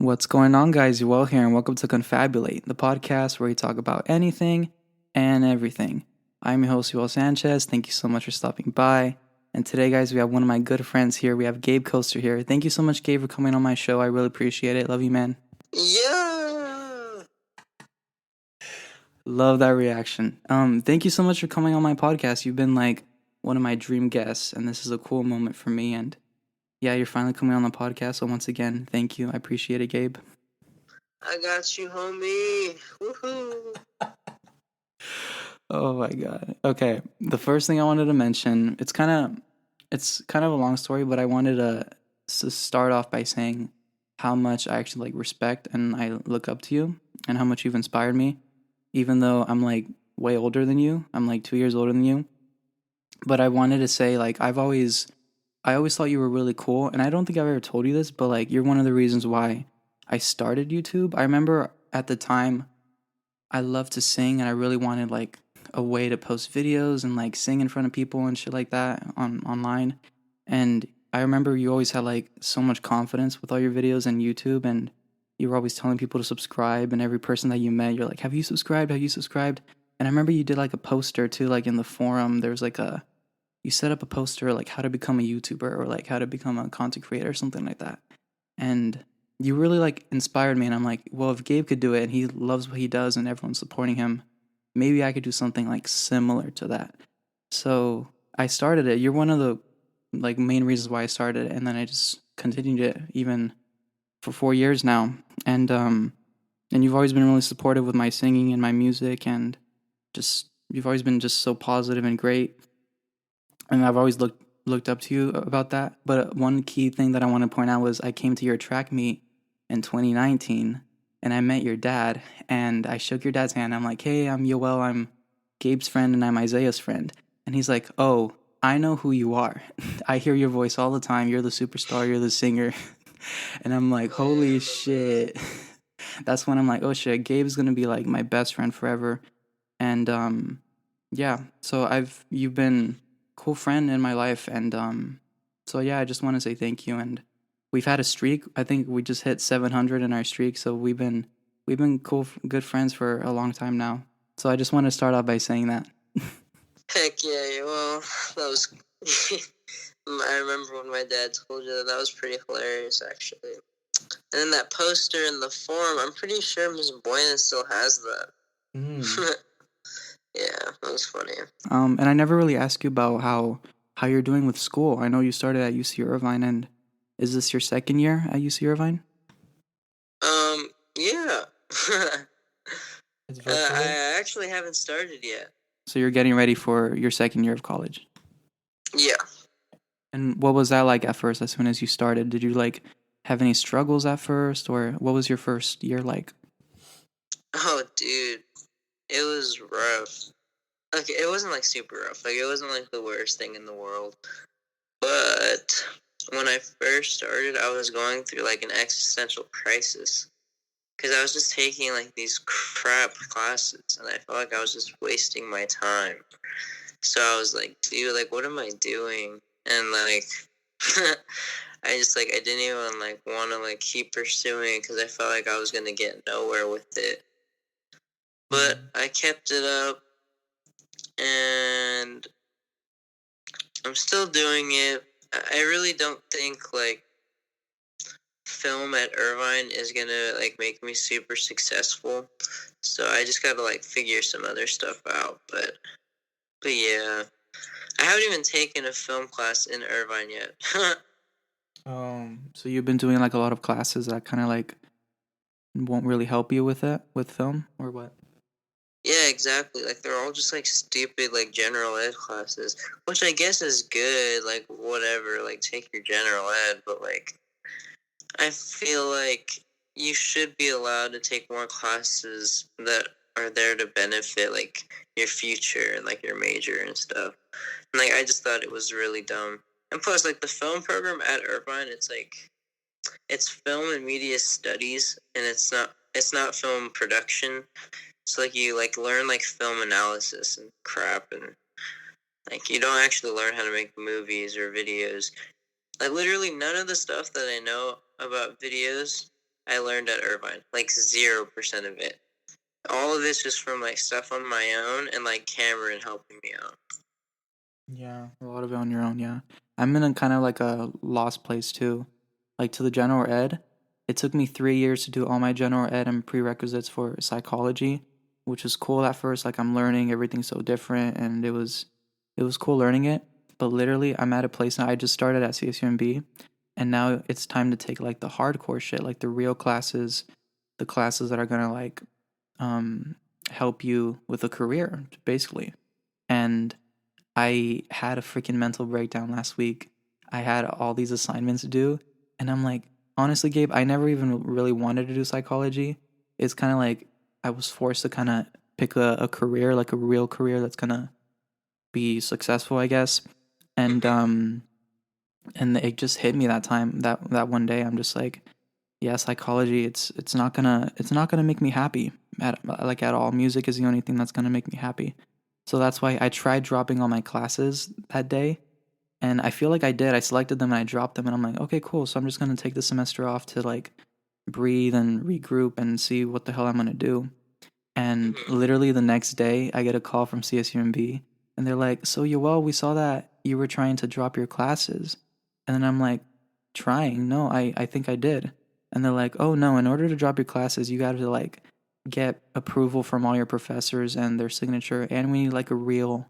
What's going on, guys? You're well here, and welcome to Confabulate, the podcast where we talk about anything and everything. I'm your host, Joel Sanchez. Thank you so much for stopping by. And today, guys, we have one of my good friends here. We have Gabecoaster here. Thank you so much, Gabe, for coming on my show. I really appreciate it. Love you, man. Yeah. Love that reaction. Thank you so much for coming on my podcast. You've been like one of my dream guests, and this is a cool moment for me. And yeah, you're finally coming on the podcast. So once again, thank you. I appreciate it, Gabe. I got you, homie. Woohoo. Oh my god. Okay, the first thing I wanted to mention, it's kind of a long story, but I wanted to start off by saying how much I actually like respect and I look up to you and how much you've inspired me, even though I'm like way older than you. I'm like 2 years older than you. But I wanted to say like I always thought you were really cool, and I don't think I've ever told you this, but like you're one of the reasons why I started YouTube. I remember at the time I loved to sing and I really wanted like a way to post videos and like sing in front of people and shit like that online. And I remember you always had like so much confidence with all your videos and YouTube, and you were always telling people to subscribe, and every person that you met you're like, "Have you subscribed? Have you subscribed?" And I remember you did like a poster too, like in the forum there was like a you set up a poster like how to become a YouTuber or like how to become a content creator or something like that. And you really like inspired me, and I'm like, well, if Gabe could do it and he loves what he does and everyone's supporting him, maybe I could do something like similar to that. So I started it. You're one of the like main reasons why I started it, and then I just continued it even for 4 years now. And you've always been really supportive with my singing and my music, and just you've always been just so positive and great. And I've always looked up to you about that. But one key thing that I want to point out was I came to your track meet in 2019 and I met your dad, and I shook your dad's hand. I'm like, "Hey, I'm Yoel. I'm Gabe's friend and I'm Isaiah's friend." And he's like, "Oh, I know who you are. I hear your voice all the time. You're the superstar. You're the singer." And I'm like, "Holy shit." That's when I'm like, "Oh shit, Gabe's going to be like my best friend forever." And yeah, so you've been a cool friend in my life, and so yeah, I just want to say thank you. And we've had a streak. I think we just hit 700 in our streak, so we've been cool, good friends for a long time now. So I just want to start out by saying that. Heck yeah, well, that was... I remember when my dad told you that. That was pretty hilarious, actually. And then that poster in the forum, I'm pretty sure Ms. Buena still has that. Yeah, that was funny. And I never really asked you about how you're doing with school. I know you started at UC Irvine, and is this your second year at UC Irvine? Yeah. I actually haven't started yet. So you're getting ready for your second year of college. Yeah. And what was that like at first, as soon as you started? Did you like have any struggles at first, or what was your first year like? Oh, dude. It was rough. Like, it wasn't like super rough. Like, it wasn't like the worst thing in the world. But when I first started, I was going through like an existential crisis. Because I was just taking like these crap classes, and I felt like I was just wasting my time. So I was like, dude, like, what am I doing? And like, I didn't even like want to like keep pursuing it because I felt like I was gonna get nowhere with it. But I kept it up, and I'm still doing it. I really don't think like film at Irvine is gonna like make me super successful. So I just gotta like figure some other stuff out. But yeah, I haven't even taken a film class in Irvine yet. So you've been doing like a lot of classes that kind of like won't really help you with it, with film, or what? Yeah, exactly. Like, they're all just like stupid like general ed classes, which I guess is good. Like, whatever. Like, take your general ed, but like, I feel like you should be allowed to take more classes that are there to benefit like your future and like your major and stuff. And like, I just thought it was really dumb. And plus, like, the film program at Irvine, it's film and media studies, and it's not film production. So like, you like learn like film analysis and crap, and like you don't actually learn how to make movies or videos. Like, literally none of the stuff that I know about videos I learned at Irvine. Like 0% of it. All of it's just from like stuff on my own and like Cameron helping me out. Yeah, a lot of it on your own. Yeah, I'm in a kind of like a lost place too. Like to the general ed, it took me 3 years to do all my general ed and prerequisites for psychology, which was cool at first. Like I'm learning everything so different, and it was cool learning it. But literally, I'm at a place now. I just started at CSUMB, and now it's time to take like the hardcore shit, like the real classes, the classes that are gonna like um help you with a career, basically. And I had a freaking mental breakdown last week. I had all these assignments to do, and I'm like, honestly, Gabe, I never even really wanted to do psychology. It's kind of like I was forced to kind of pick a career, like a real career that's gonna be successful, I guess. And Mm-hmm. and it just hit me that time, that one day. I'm just like, yeah, psychology. It's not gonna make me happy at all. Music is the only thing that's gonna make me happy. So that's why I tried dropping all my classes that day, and I feel like I did. I selected them and I dropped them, and I'm like, okay, cool. So I'm just gonna take the semester off to like breathe and regroup and see what the hell I'm gonna do. And Mm-hmm. literally the next day, I get a call from CSUMB, and they're like, "So, Yoel, we saw that you were trying to drop your classes." And then I'm like, "Trying? No, I think I did." And they're like, "Oh no, in order to drop your classes, you got to like get approval from all your professors and their signature, and we need like a real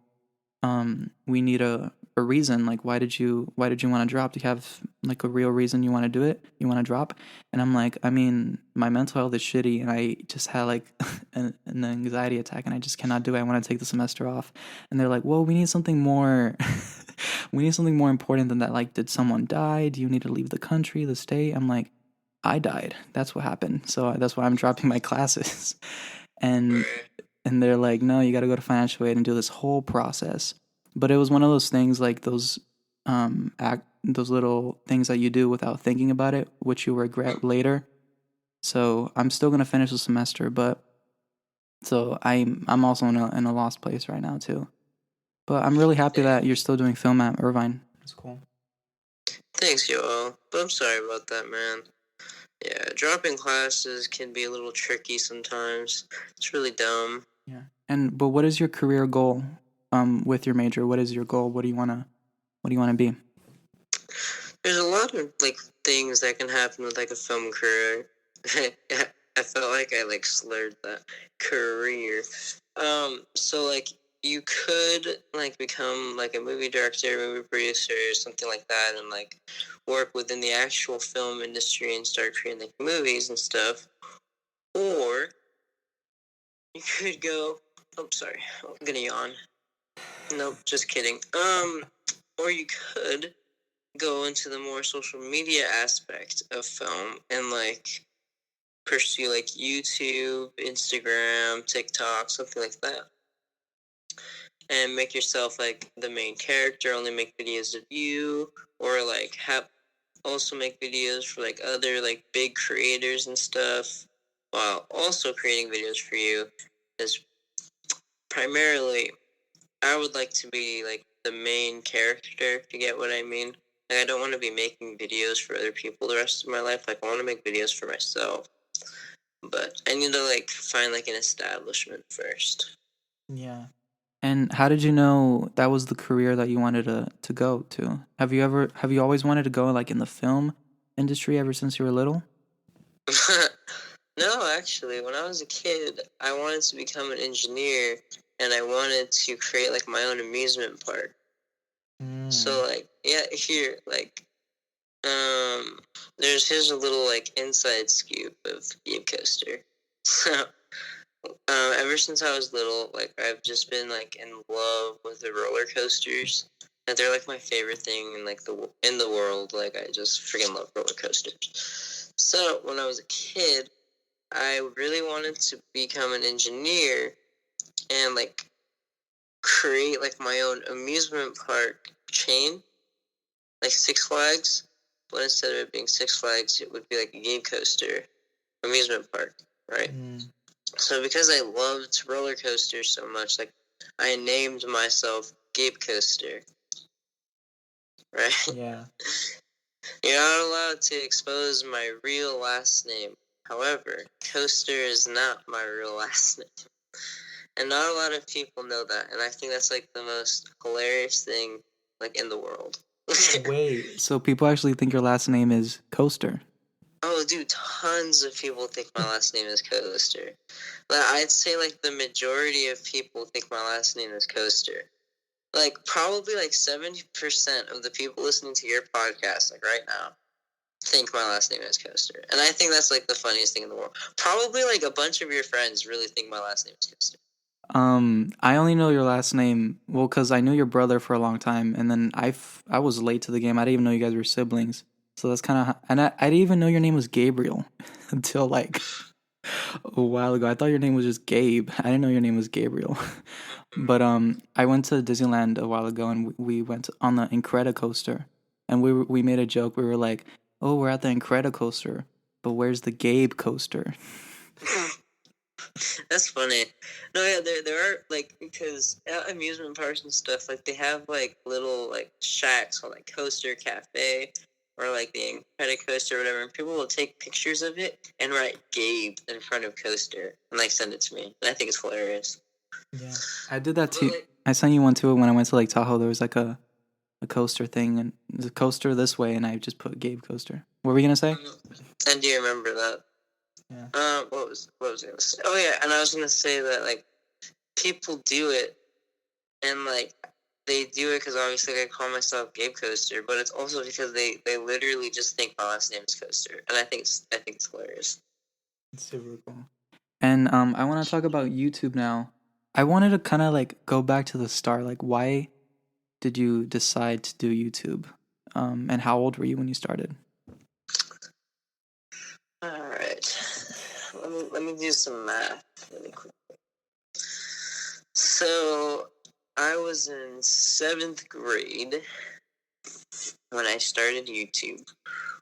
we need a reason. Like why did you want to drop? Do you have like a real reason you want to do it, you want to drop?" And I'm like, I mean, my mental health is shitty, and I just had like an anxiety attack, and I just cannot do it. I want to take the semester off. And they're like, well, we need something more we need something more important than that. Like, did someone die? Do you need to leave the country, the state? I'm like, I died. That's what happened. So that's why I'm dropping my classes. and Right. and they're like, no, you got to go to financial aid and do this whole process. But it was one of those things, like those little things that you do without thinking about it, which you regret later. So I'm still gonna finish the semester, but so I'm also in a lost place right now too. But I'm really happy that you're still doing film at Irvine. That's cool. Thanks, Yoel. But I'm sorry about that, man. Yeah, dropping classes can be a little tricky sometimes. It's really dumb. Yeah. And but what is your career goal with your major? What is your goal? What do you wanna be? There's a lot of like things that can happen with like a film career. I felt like I like slurred that career. So like you could like become like a movie director, movie producer, or something like that, and like work within the actual film industry and start creating like movies and stuff. Or you could go. Oh, sorry, I'm gonna yawn. Nope, just kidding. Or you could go into the more social media aspect of film and like pursue like YouTube, Instagram, TikTok, something like that. And make yourself like the main character, only make videos of you, or like have also make videos for like other like big creators and stuff, while also creating videos for you. Is primarily I would like to be like the main character, if you get what I mean. Like I don't want to be making videos for other people the rest of my life. Like I want to make videos for myself. But I need to like find like an establishment first. Yeah. And how did you know that was the career that you wanted to go to? Have you always wanted to go like in the film industry ever since you were little? No, actually, when I was a kid, I wanted to become an engineer and I wanted to create like my own amusement park. Mm. So like yeah, here like um here's a little like inside scoop of Gabecoaster. So ever since I was little, like I've just been like in love with the roller coasters. And they're like my favorite thing in like the world. Like I just freaking love roller coasters. So when I was a kid, I really wanted to become an engineer and like create like my own amusement park chain, like Six Flags. But instead of it being Six Flags, it would be like a game coaster amusement park, right? Mm. So because I loved roller coasters so much, like I named myself Gabecoaster, right? Yeah. You're not allowed to expose my real last name. However, Coaster is not my real last name. And not a lot of people know that. And I think that's like the most hilarious thing like in the world. Wait, so people actually think your last name is Coaster? Oh, dude, tons of people think my last name is Coaster. But I'd say like the majority of people think my last name is Coaster. Like probably like 70% of the people listening to your podcast, like right now, think my last name is Coaster. And I think that's like the funniest thing in the world. Probably like a bunch of your friends really think my last name is Coaster. I only know your last name, well, because I knew your brother for a long time, and then I was late to the game. I didn't even know you guys were siblings. So that's kind of, and I didn't even know your name was Gabriel until like a while ago. I thought your name was just Gabe. I didn't know your name was Gabriel. But I went to Disneyland a while ago, and we went on the Incredicoaster, and we made a joke. We were like, "Oh, we're at the Incredicoaster, but where's the Gabe coaster?" That's funny. No, yeah, there are like because at amusement parks and stuff, like they have like little like shacks called like Coaster Cafe or like the Coaster or whatever, and people will take pictures of it and write Gabe in front of Coaster and like send it to me. And I think it's hilarious. Yeah, I did that But too. like, I sent you one too when I went to Lake Tahoe. There was like a coaster thing, and the coaster this way, and I just put Gabe coaster. What were we gonna say? and do you remember that? Yeah. What was I gonna say? Oh yeah, and I was gonna say that like people do it and like they do it because obviously I call myself Gabe Coaster, but it's also because they literally just think my last name is Coaster, and I think it's hilarious. It's super cool. And I want to talk about YouTube now. I wanted to kind of like go back to the start. Like, why did you decide to do YouTube? And how old were you when you started? All right, let me do some math really quick. So I was in 7th grade when I started YouTube,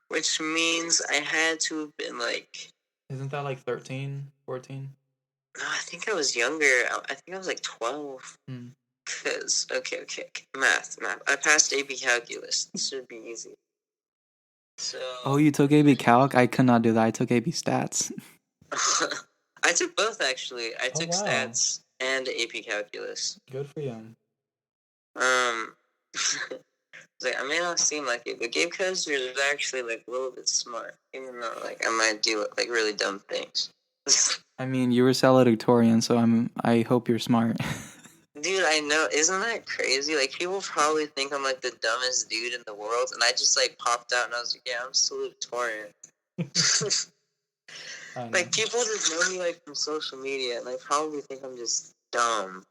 which means I had to have been like, Isn't that like 13, 14? no, I think I was younger. I think I was like 12. Hmm. Cause okay, math. I passed AP Calculus. This should be easy. So Oh, you took AB Calc? I could not do that. I took AB Stats. I took both actually. I Oh took wow, stats and AP Calculus. good for you. Um, like I may not seem like it, but Gabe Coaster is actually like a little bit smart, even though like I might do like really dumb things. I mean, you were valedictorian, so I hope you're smart. Dude, I know. Isn't that crazy? Like, people probably think I'm, like, the dumbest dude in the world, and I just, like, popped out and I was like, yeah, I'm salutatorian. I know. Like, people just know me, like, from social media, and they probably think I'm just dumb.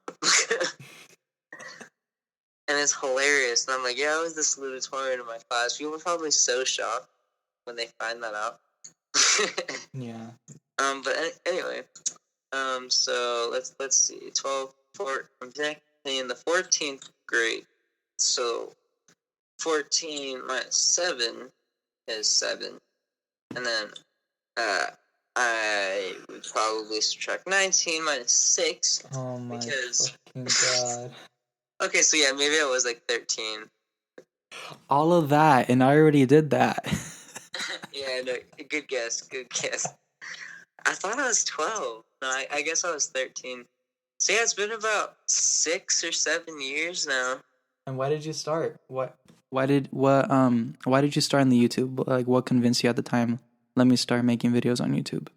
And it's hilarious. And I'm like, yeah, I was the salutatorian in my class. People are probably so shocked when they find that out. Yeah. But anyway, so let's see, 4, I'm technically in the 14th grade, so 14 minus 7 is 7, and then I would probably subtract 19 minus 6 Oh my because fucking god. okay, so yeah, maybe I was like 13. All of that, and I already did that. Yeah, no, good guess, good guess. I thought I was 12. No, I guess I was 13. So yeah, it's been about 6 or 7 years now. And why did you start? Why did you start on the YouTube? Like what convinced you at the time? Let me start making videos on YouTube.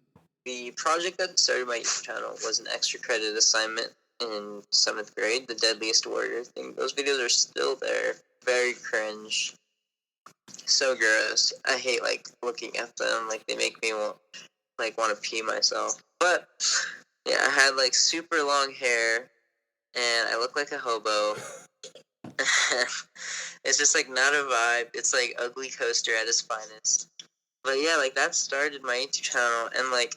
The project that started my YouTube channel was an extra credit assignment in 7th grade, the Deadliest Warrior thing. Those videos are still there. Very cringe. So gross. I hate like looking at them. Like they make me want to pee myself. But yeah, I had like super long hair and I look like a hobo. It's just like not a vibe. It's like ugly coaster at its finest. But yeah, like that started my YouTube channel, and like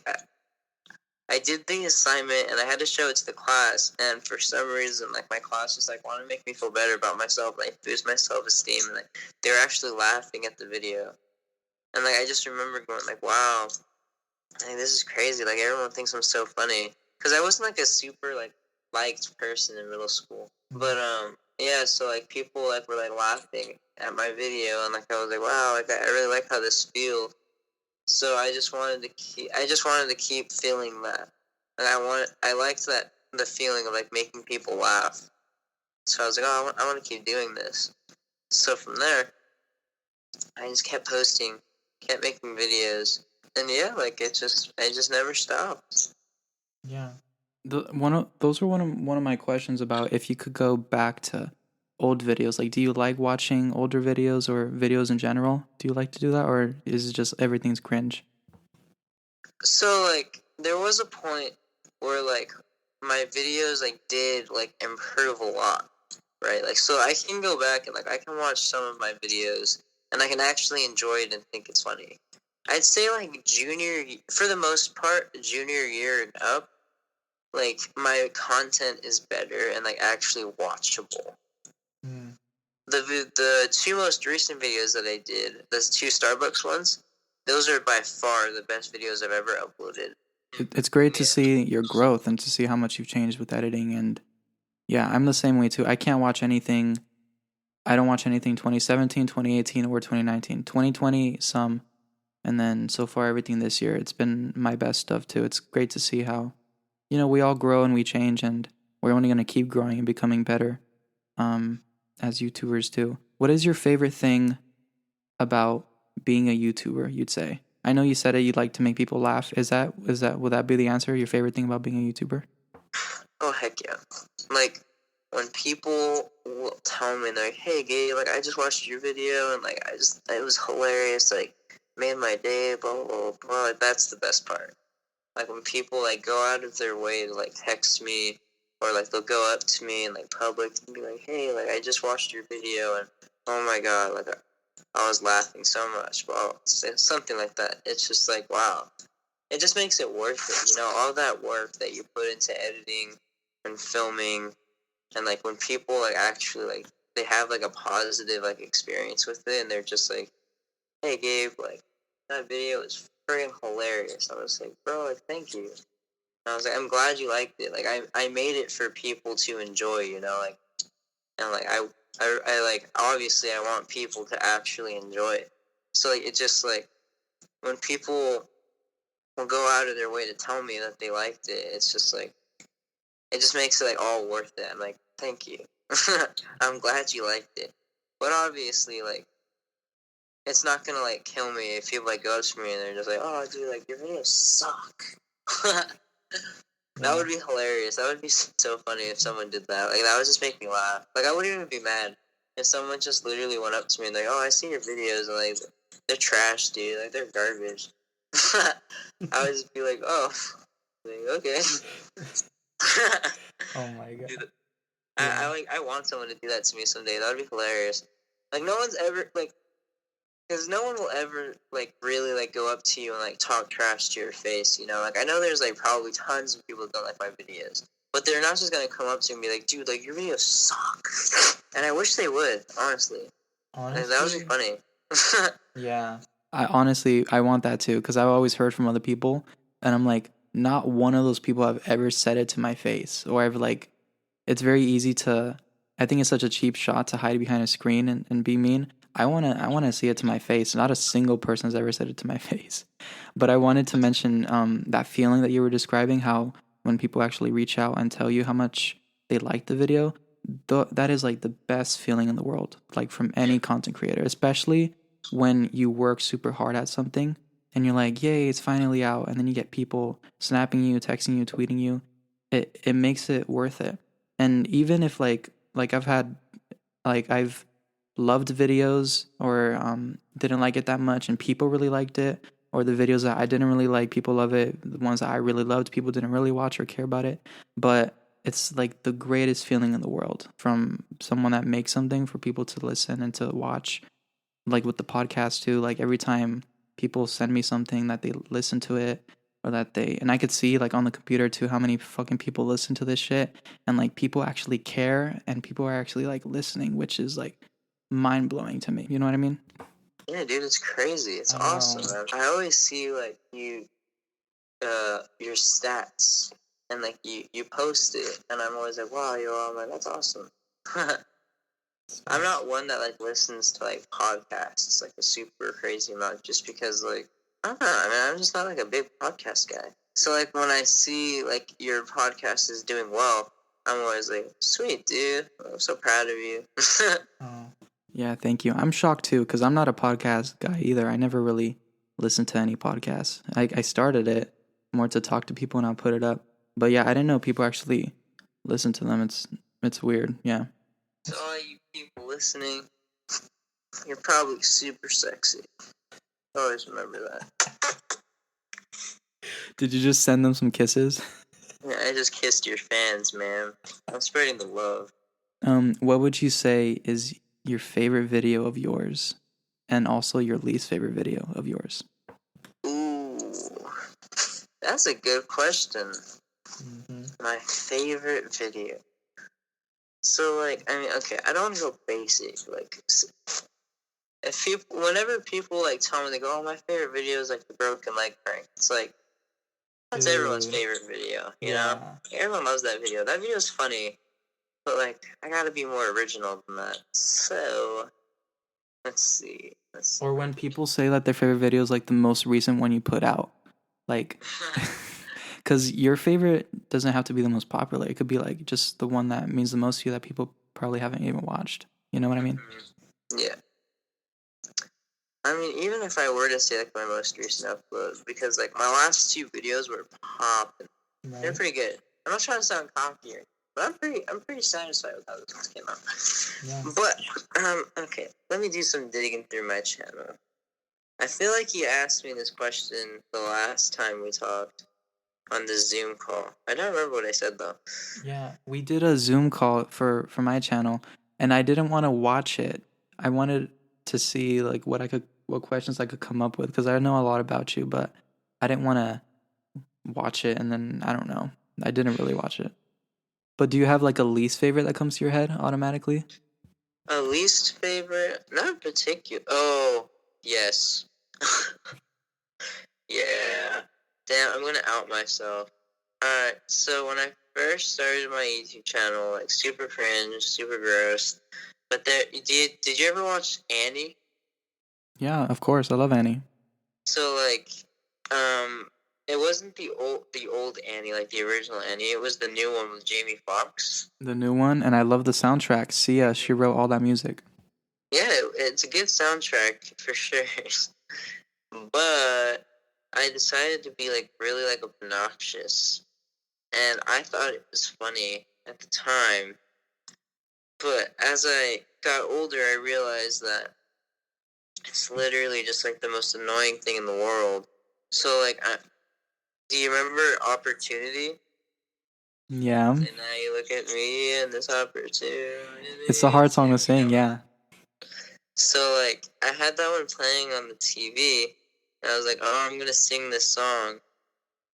I did the assignment and I had to show it to the class, and for some reason, like my class just like wanted to make me feel better about myself, like boost my self-esteem, and like they were actually laughing at the video, and like I just remember going like, wow, like this is crazy. Like everyone thinks I'm so funny because I wasn't like a super like liked person in middle school, but yeah, so like people like were like laughing at my video, and like I was like, wow, like I really like how this feels. So I just wanted to keep feeling that, and I liked that the feeling of like making people laugh. So I was like, oh, I want to keep doing this. So from there, I just kept posting, kept making videos, and yeah, like I just never stopped. Yeah. Those were one of my questions about if you could go back to old videos. Like, do you like watching older videos or videos in general? Do you like to do that, or is it just everything's cringe? So like there was a point where like my videos like did like improve a lot, right? Like so I can go back and like I can watch some of my videos and I can actually enjoy it and think it's funny. I'd say like for the most part, junior year and up, like my content is better and like actually watchable. Mm. The two most recent videos that I did, those two Starbucks ones, those are by far the best videos I've ever uploaded. It's great to Yeah. see your growth and to see how much you've changed with editing. And yeah, I'm the same way too. I can't watch anything. I don't watch anything 2017, 2018, or 2019. 2020, some. And then so far, everything this year, it's been my best stuff too. It's great to see how, we all grow and we change, and we're only going to keep growing and becoming better um, as YouTubers too. What is your favorite thing about being a YouTuber, you'd say? I know you said it, you'd like to make people laugh. Would that be the answer? Your favorite thing about being a YouTuber? Oh heck yeah! Like when people will tell me they're like, "Hey, Gabe, like I just watched your video and like it was hilarious. Like made my day." Blah blah blah. Blah. Like, that's the best part. Like when people like go out of their way to like text me or like they'll go up to me in like public and be like, "Hey, like I just watched your video and oh my god, like I was laughing so much." Well, something like that. It's just like wow. It just makes it worth it, all that work that you put into editing and filming, and like when people like actually like they have like a positive like experience with it, and they're just like, "Hey, Gabe, like that video is freaking hilarious." I was like, "Bro, like thank you." And I was like, "I'm glad you liked it. Like I made it for people to enjoy, like and like I like obviously I want people to actually enjoy it. So like it just like when people will go out of their way to tell me that they liked it, it's just like it just makes it like all worth it. I'm like, thank you. I'm glad you liked it. But obviously, like, it's not gonna like kill me if people like go up to me and they're just like, "Oh, dude, like your videos suck." That Yeah. would be hilarious. That would be so funny if someone did that. Like that would just make me laugh. Like I wouldn't even be mad if someone just literally went up to me and like, "Oh, I see your videos and like they're trash, dude. Like they're garbage." I would just be like, "Oh, like, okay." Oh my god. Dude, Yeah. I want someone to do that to me someday. That would be hilarious. Like no one's ever like because no one will ever like really like go up to you and like talk trash to your face. Like I know there's like probably tons of people that don't like my videos, but they're not just gonna come up to me and be like, "Dude, like your videos suck." And I wish they would, honestly. Like, that would be Honestly, funny. yeah. I want that too because I've always heard from other people, and I'm like, not one of those people have ever said it to my face, or I've like, it's very easy to. I think it's such a cheap shot to hide behind a screen and be mean. I wanna see it to my face. Not a single person has ever said it to my face. But I wanted to mention that feeling that you were describing, how when people actually reach out and tell you how much they like the video, that is like the best feeling in the world, like from any content creator, especially when you work super hard at something and you're like, yay, it's finally out. And then you get people snapping you, texting you, tweeting you. It makes it worth it. And even if like I've loved videos or didn't like it that much and people really liked it, or the videos that I didn't really like, people love it. The ones that I really loved, people didn't really watch or care about it. But it's like the greatest feeling in the world from someone that makes something for people to listen and to watch. Like with the podcast too, like every time people send me something that they listen to it, or that they, and I could see like on the computer too how many fucking people listen to this shit, and like people actually care and people are actually like listening, which is like mind blowing to me. You know what I mean? Yeah, dude, it's crazy. It's I know. awesome, man. I always see like your stats and like you post it, and I'm always like, wow, I'm like, that's awesome. I'm not one that like listens to like podcasts like a super crazy amount just because like I don't know. I mean, I'm just not like a big podcast guy. So like when I see like your podcast is doing well, I'm always like, sweet dude, I'm so proud of you. Oh. Yeah, thank you. I'm shocked too because I'm not a podcast guy either. I never really listened to any podcasts. I started it more to talk to people and I'll put it up. But yeah, I didn't know people actually listen to them. It's weird. Yeah. To all you people listening, you're probably super sexy. Always remember that. Did you just send them some kisses? Yeah, I just kissed your fans, man. I'm spreading the love. What would you say is your favorite video of yours, and also your least favorite video of yours? Ooh, that's a good question. Mm-hmm. My favorite video. So, like, I mean, okay, I don't want to go basic. Like, if people, whenever people like tell me, they go, "Oh, my favorite video is like the broken leg prank." It's like that's everyone's favorite video. You know, everyone loves that video. That video is funny, but like, I gotta be more original than that. So, let's see. Or when people say that their favorite video is like the most recent one you put out, like, because your favorite doesn't have to be the most popular. It could be like just the one that means the most to you that people probably haven't even watched. You know what I mean? Yeah. I mean, even if I were to say like my most recent upload, because like my last two videos were popping, they're pretty good. I'm not trying to sound cocky here, but I'm pretty satisfied with how this one came out. Yeah. But okay, let me do some digging through my channel. I feel like you asked me this question the last time we talked on the Zoom call. I don't remember what I said though. Yeah, we did a Zoom call for my channel, and I didn't want to watch it. I wanted to see like what questions I could come up with because I know a lot about you, but I didn't want to watch it, and then I don't know. I didn't really watch it. But do you have like a least favorite that comes to your head automatically? A least favorite? Not particular. Oh, yes. Yeah. Damn, I'm gonna out myself. Alright, so when I first started my YouTube channel, like super cringe, super gross. But did you ever watch Annie? Yeah, of course. I love Annie. So like, it wasn't the old Annie, like the original Annie. It was the new one with Jamie Foxx. The new one, and I love the soundtrack. Sia, she wrote all that music. Yeah, it's a good soundtrack for sure. But I decided to be like really like obnoxious, and I thought it was funny at the time. But as I got older, I realized that it's literally just like the most annoying thing in the world. So like, do you remember Opportunity? Yeah. And now you look at me and this opportunity. It's a hard song to sing, yeah. So like, I had that one playing on the TV, and I was like, oh, I'm gonna sing this song.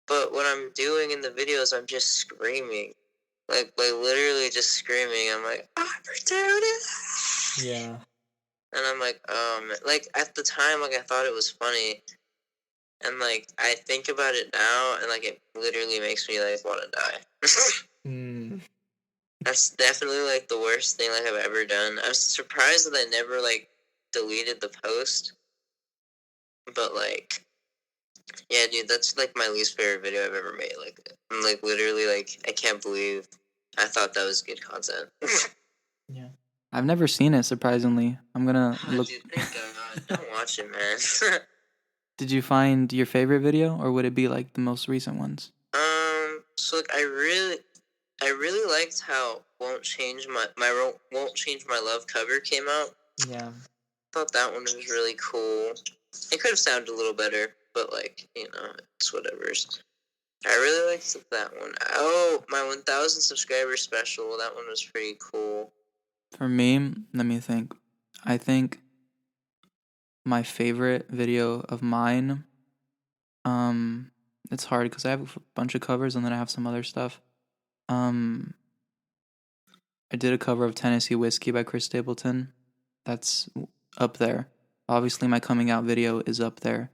But what I'm doing in the videos, I'm just screaming. Like literally just screaming. I'm like, opportunity! Yeah. And I'm like, like at the time, like I thought it was funny. And like, I think about it now, and like, it literally makes me like want to die. Mm. That's definitely like the worst thing like I've ever done. I'm surprised that I never like deleted the post. But like, yeah, dude, that's like my least favorite video I've ever made. Like, I'm like literally like, I can't believe I thought that was good content. Yeah. I've never seen it, surprisingly. I'm gonna Oh, look. dude, thank God. Don't watch it, man. Did you find your favorite video, or would it be like the most recent ones? So like, I really liked how "Won't Change Won't Change My Love" cover came out. Yeah. Thought that one was really cool. It could have sounded a little better, but like, it's whatever's. I really liked that one. Oh, my 1,000 subscriber special. That one was pretty cool. For me, let me think. I think my favorite video of mine, it's hard because I have a bunch of covers and then I have some other stuff. Um, I did a cover of Tennessee Whiskey by Chris Stapleton. That's up there. Obviously, my coming out video is up there.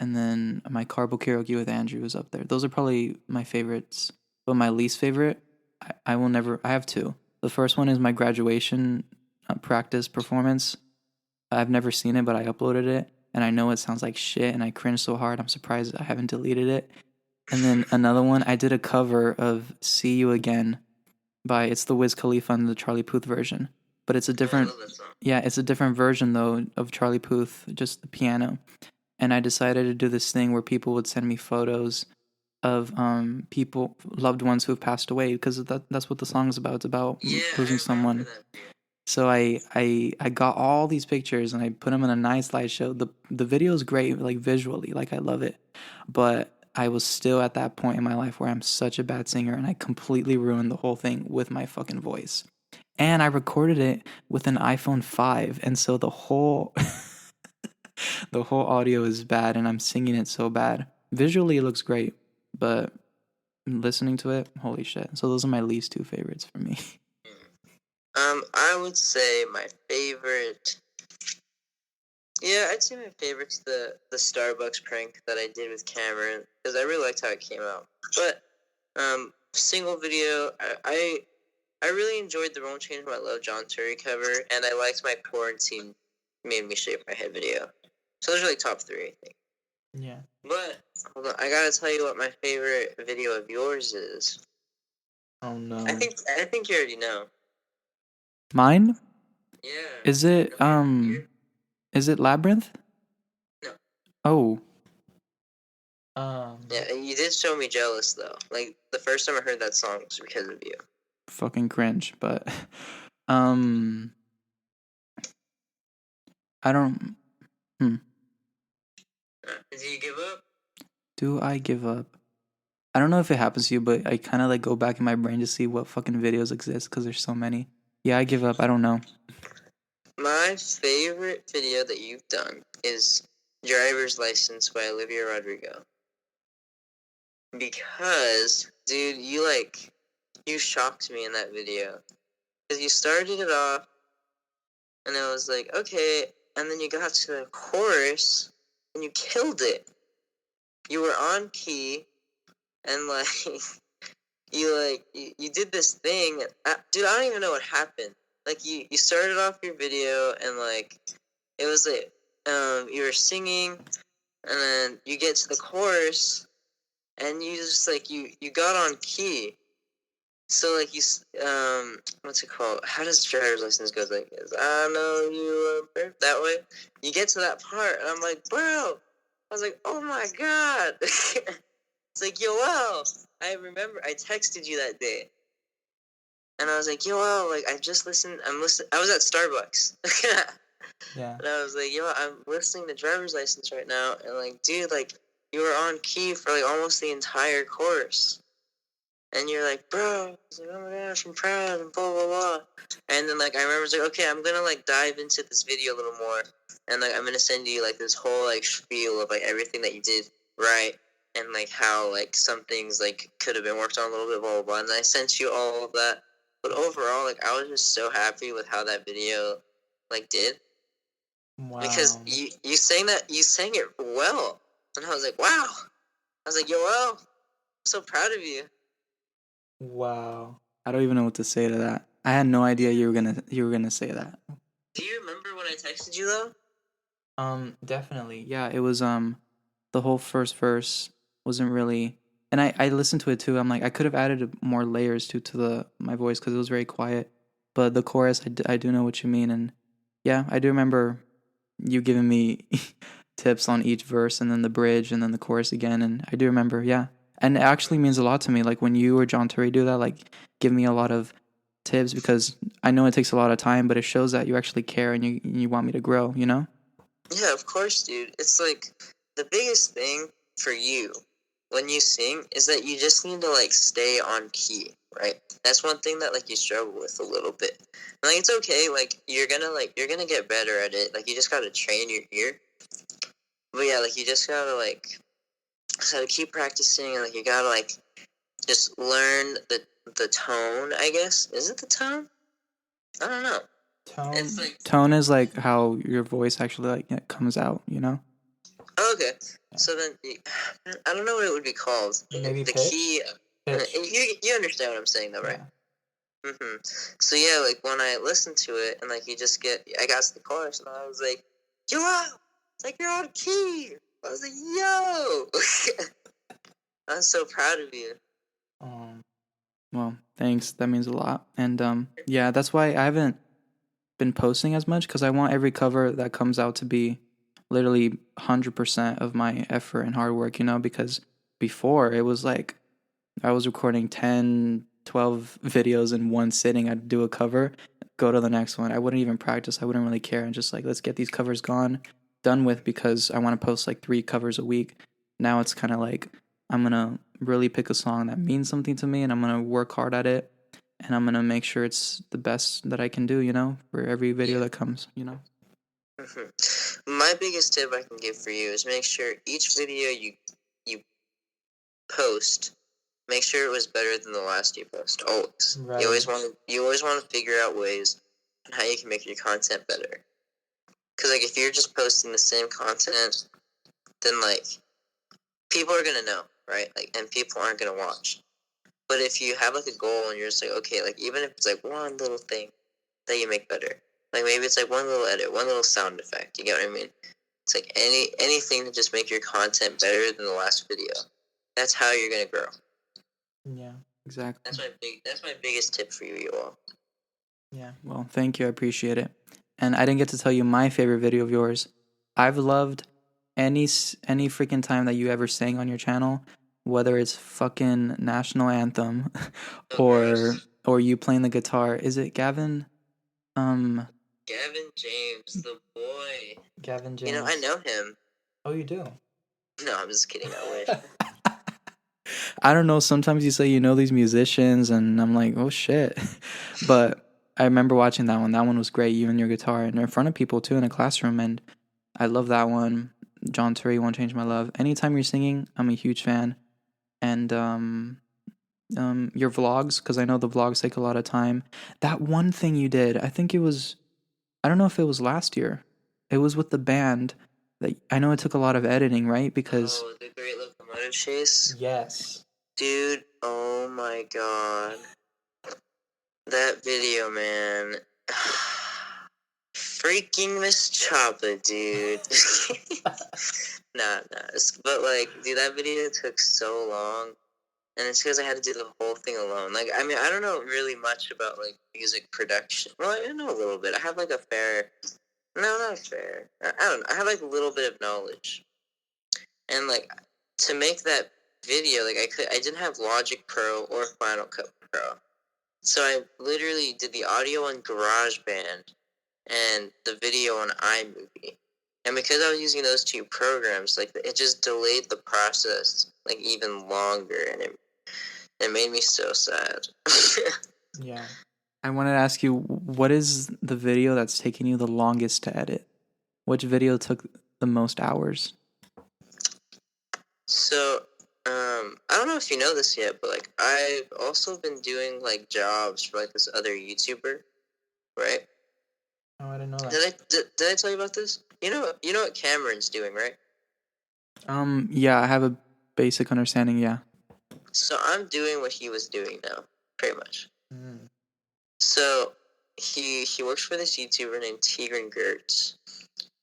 And then my Carbo Karaoke with Andrew is up there. Those are probably my favorites. But my least favorite, I will never, I have two. The first one is my graduation practice performance. I've never seen it, but I uploaded it, and I know it sounds like shit, and I cringe so hard. I'm surprised I haven't deleted it. And then another one, I did a cover of "See You Again" by it's the Wiz Khalifa and the Charlie Puth version, but it's a Oh, I different, love that song. yeah, it's a different version though of Charlie Puth, just the piano. And I decided to do this thing where people would send me photos of people loved ones who have passed away because that's what the song is about. It's about Yeah, losing I remember someone. that video. So I got all these pictures and I put them in a nice slideshow. The video is great, like visually, like I love it, but I was still at that point in my life where I'm such a bad singer and I completely ruined the whole thing with my fucking voice. And I recorded it with an iPhone 5, and so the whole the whole audio is bad and I'm singing it so bad. Visually it looks great, but listening to it, holy shit. So those are my least two favorites for me. I would say my favorite. Yeah, I'd say my favorite's the Starbucks prank that I did with Cameron because I really liked how it came out. But single video, I really enjoyed the Won't Change My Love John Terry cover, and I liked my quarantine made me shave my head video. So those are like top three, I think. Yeah. But hold on, I gotta tell you what my favorite video of yours is. Oh no. I think you already know. Mine? Yeah. Is it No, is it Labyrinth? no. Oh. Yeah, you did show me jealous though. Like the first time I heard that song was because of you. Fucking cringe, but um I don't hmm. Did you give up? Do I give up? I don't know if it happens to you, but I kind of like go back in my brain to see what fucking videos exist because there's so many. Yeah, I give up. I don't know. My favorite video that you've done is Driver's License by Olivia Rodrigo. Because, dude, you shocked me in that video. Because you started it off, and I was like, okay, and then you got to the chorus, and you killed it. You were on key, and like, you did this thing. Dude, I don't even know what happened. Like, you started off your video, and like, it was like, you were singing, and then you get to the chorus, and you just like you got on key. So like what's it called? How does driver's license go? Like, I know you are that way. You get to that part, and I'm like, bro. I was like, oh my god. It's like, yo, wow. I remember I texted you that day, and I was like, yo, wow. Like I just listened. I'm listening. I was at Starbucks. Yeah. And I was like, yo, I'm listening to driver's license right now, and like, dude, like, you were on key for like almost the entire course. And you're like, bro, I was like, oh my gosh, I'm proud, and blah, blah, blah. And then, like, I remember, I was like, okay, I'm gonna, like, dive into this video a little more, and, like, I'm gonna send you, like, this whole, like, spiel of, like, everything that you did right, and, like, how, like, some things, like, could have been worked on a little bit, blah, blah, blah. And I sent you all of that. But overall, like, I was just so happy with how that video, like, did. Because Wow. you sang it well. And I was like, wow. I was like, yo, wow, I'm so proud of you. Wow. I don't even know what to say to that. I had no idea you were gonna say that. Do you remember when I texted you, though? Definitely. Yeah, it was the whole first verse wasn't really, and I listened to it too. I'm like I could have added more layers to the my voice cuz it was very quiet. But the chorus I do know what you mean, and yeah, I do remember you giving me tips on each verse and then the bridge and then the chorus again, and I do remember, yeah. And it actually means a lot to me like when you or John Terry do that, like give me a lot of tips because I know it takes a lot of time, but it shows that you actually care and you want me to grow, you know? Yeah, of course, dude. It's like the biggest thing for you when you sing is that you just need to like stay on key, right? That's one thing that like you struggle with a little bit. And, like it's okay, you're gonna get better at it. Like you just gotta train your ear. But yeah, like you just gotta keep practicing and like you gotta like just learn the tone, I guess. Is it the tone? I don't know. It's like Tone is like how your voice actually like it comes out, you know? okay. So then, I don't know what it would be called. Maybe The pitch? key. Pitch. You understand what I'm saying, though, right? Yeah. Mm-hmm. So yeah, like when I listened to it and like I got to the chorus and I was like, Joel, it's like you're on key. I was like, yo, I'm so proud of you. Well, thanks. That means a lot. And yeah, that's why I haven't been posting as much because I want every cover that comes out to be literally 100% of my effort and hard work, because before it was like I was recording 10, 12 videos in one sitting. I'd do a cover, go to the next one. I wouldn't even practice. I wouldn't really care. And just like, let's get these covers done with because I want to post like 3 covers a week. Now it's kind of like, I'm going to really pick a song that means something to me and I'm going to work hard at it. And I'm going to make sure it's the best that I can do, for every video that comes. Mm-hmm. My biggest tip I can give for you is make sure each video you post, make sure it was better than the last you post. Always. Right. You always want to figure out ways on how you can make your content better. Because like if you're just posting the same content, then like people are gonna know, right? Like, and people aren't gonna watch. But if you have like a goal and you're just like, okay, like even if it's like one little thing that you make better, like maybe it's like one little edit, one little sound effect. You get what I mean? It's like anything to just make your content better than the last video. That's how you're gonna grow. Yeah, exactly. That's my biggest tip for you all. Yeah, well, thank you. I appreciate it. And I didn't get to tell you my favorite video of yours. I've loved any freaking time that you ever sang on your channel, whether it's fucking national anthem or you playing the guitar. Is it Gavin? Gavin James, the boy. Gavin James. I know him. Oh, you do? No, I'm just kidding. I wish. I don't know. Sometimes you say you know these musicians, and I'm like, oh shit. But I remember watching that one. That one was great. You and your guitar, and in front of people too in a classroom. And I love that one. John Terry, Won't Change My Love. Anytime you're singing, I'm a huge fan. And your vlogs, because I know the vlogs take a lot of time. That one thing you did, I think it was, I don't know if it was last year. It was with the band. That I know it took a lot of editing, right? Because the Great Locomotive Chase. yes, dude. Oh my god, that video, man. Freaking Miss Choppa, dude. Nah. But like, dude, that video took so long. And it's because I had to do the whole thing alone. Like, I mean, I don't know really much about, like, music production. Well, I know a little bit. I have, like, no, not fair. I don't know. I have, like, a little bit of knowledge. And, like, to make that video, like, I didn't have Logic Pro or Final Cut Pro. So I literally did the audio on GarageBand and the video on iMovie. And because I was using those 2 programs, like, it just delayed the process, like, even longer, and it made me so sad. yeah. I wanted to ask you, what is the video that's taken you the longest to edit? Which video took the most hours? So, I don't know if you know this yet, but like I've also been doing like jobs for like this other YouTuber, right? Oh, I didn't know that. Did I tell you about this? You know what Cameron's doing, right? Yeah, I have a basic understanding. Yeah. So I'm doing what he was doing now, pretty much. So he works for this YouTuber named Tigran Gertz,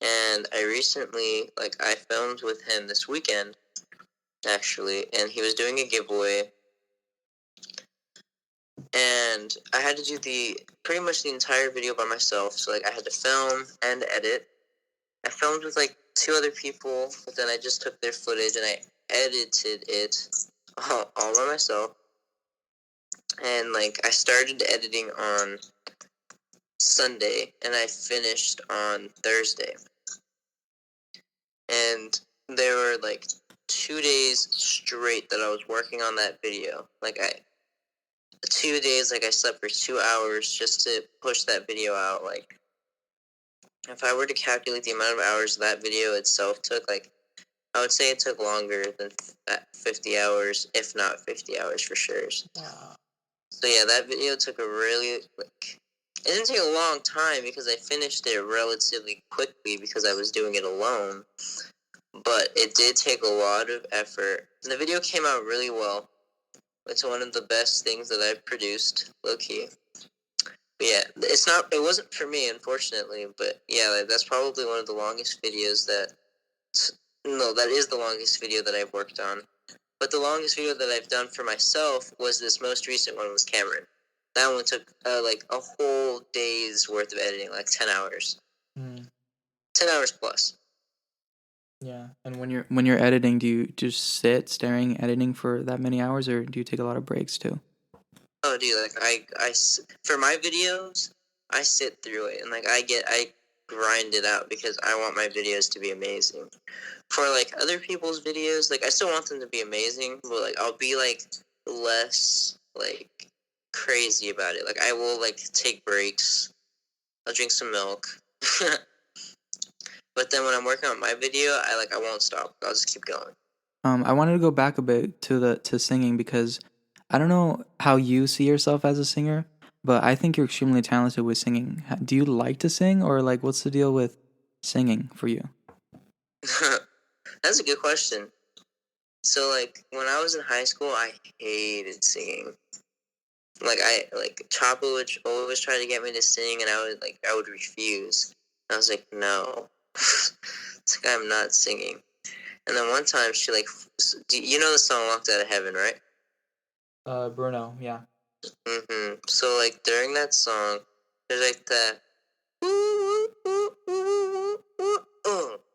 and I recently I filmed with him this weekend, actually, and he was doing a giveaway. And I had to do pretty much the entire video by myself. So like I had to film and edit. I filmed with like 2 other people, but then I just took their footage and I edited it all by myself. And like I started editing on Sunday and I finished on Thursday. And there were like 2 days straight that I was working on that video. 2 days, I slept for 2 hours just to push that video out. Like, if I were to calculate the amount of hours that video itself took, I would say it took longer than 50 hours, if not 50 hours for sure. Wow. So yeah, that video took it didn't take a long time because I finished it relatively quickly because I was doing it alone. But it did take a lot of effort. And the video came out really well. It's one of the best things that I've produced, low key. But yeah, it wasn't for me, unfortunately. But yeah, like, that's probably one of the longest videos that. No, that is the longest video that I've worked on. But the longest video that I've done for myself was this most recent one with Cameron. That one took like a whole day's worth of editing, like 10 hours. 10 hours plus. Yeah. And when you're editing, do you just sit staring editing for that many hours, or do you take a lot of breaks too? Oh, dude, like for my videos, I sit through it and like I grind it out because I want my videos to be amazing. For like other people's videos, like I still want them to be amazing, but like I'll be like less like crazy about it. Like I will like take breaks. I'll drink some milk. But then when I'm working on my video, I won't stop. I'll just keep going. I wanted to go back a bit to singing because I don't know how you see yourself as a singer, but I think you're extremely talented with singing. Do you like to sing, or like what's the deal with singing for you? That's a good question. So like when I was in high school, I hated singing. Like Choppa would always try to get me to sing, and I would refuse. I was like, no, it's like I'm not singing. And then one time she like, you know the song "Locked Out of Heaven," right? Bruno, yeah. So like during that song, there's like that,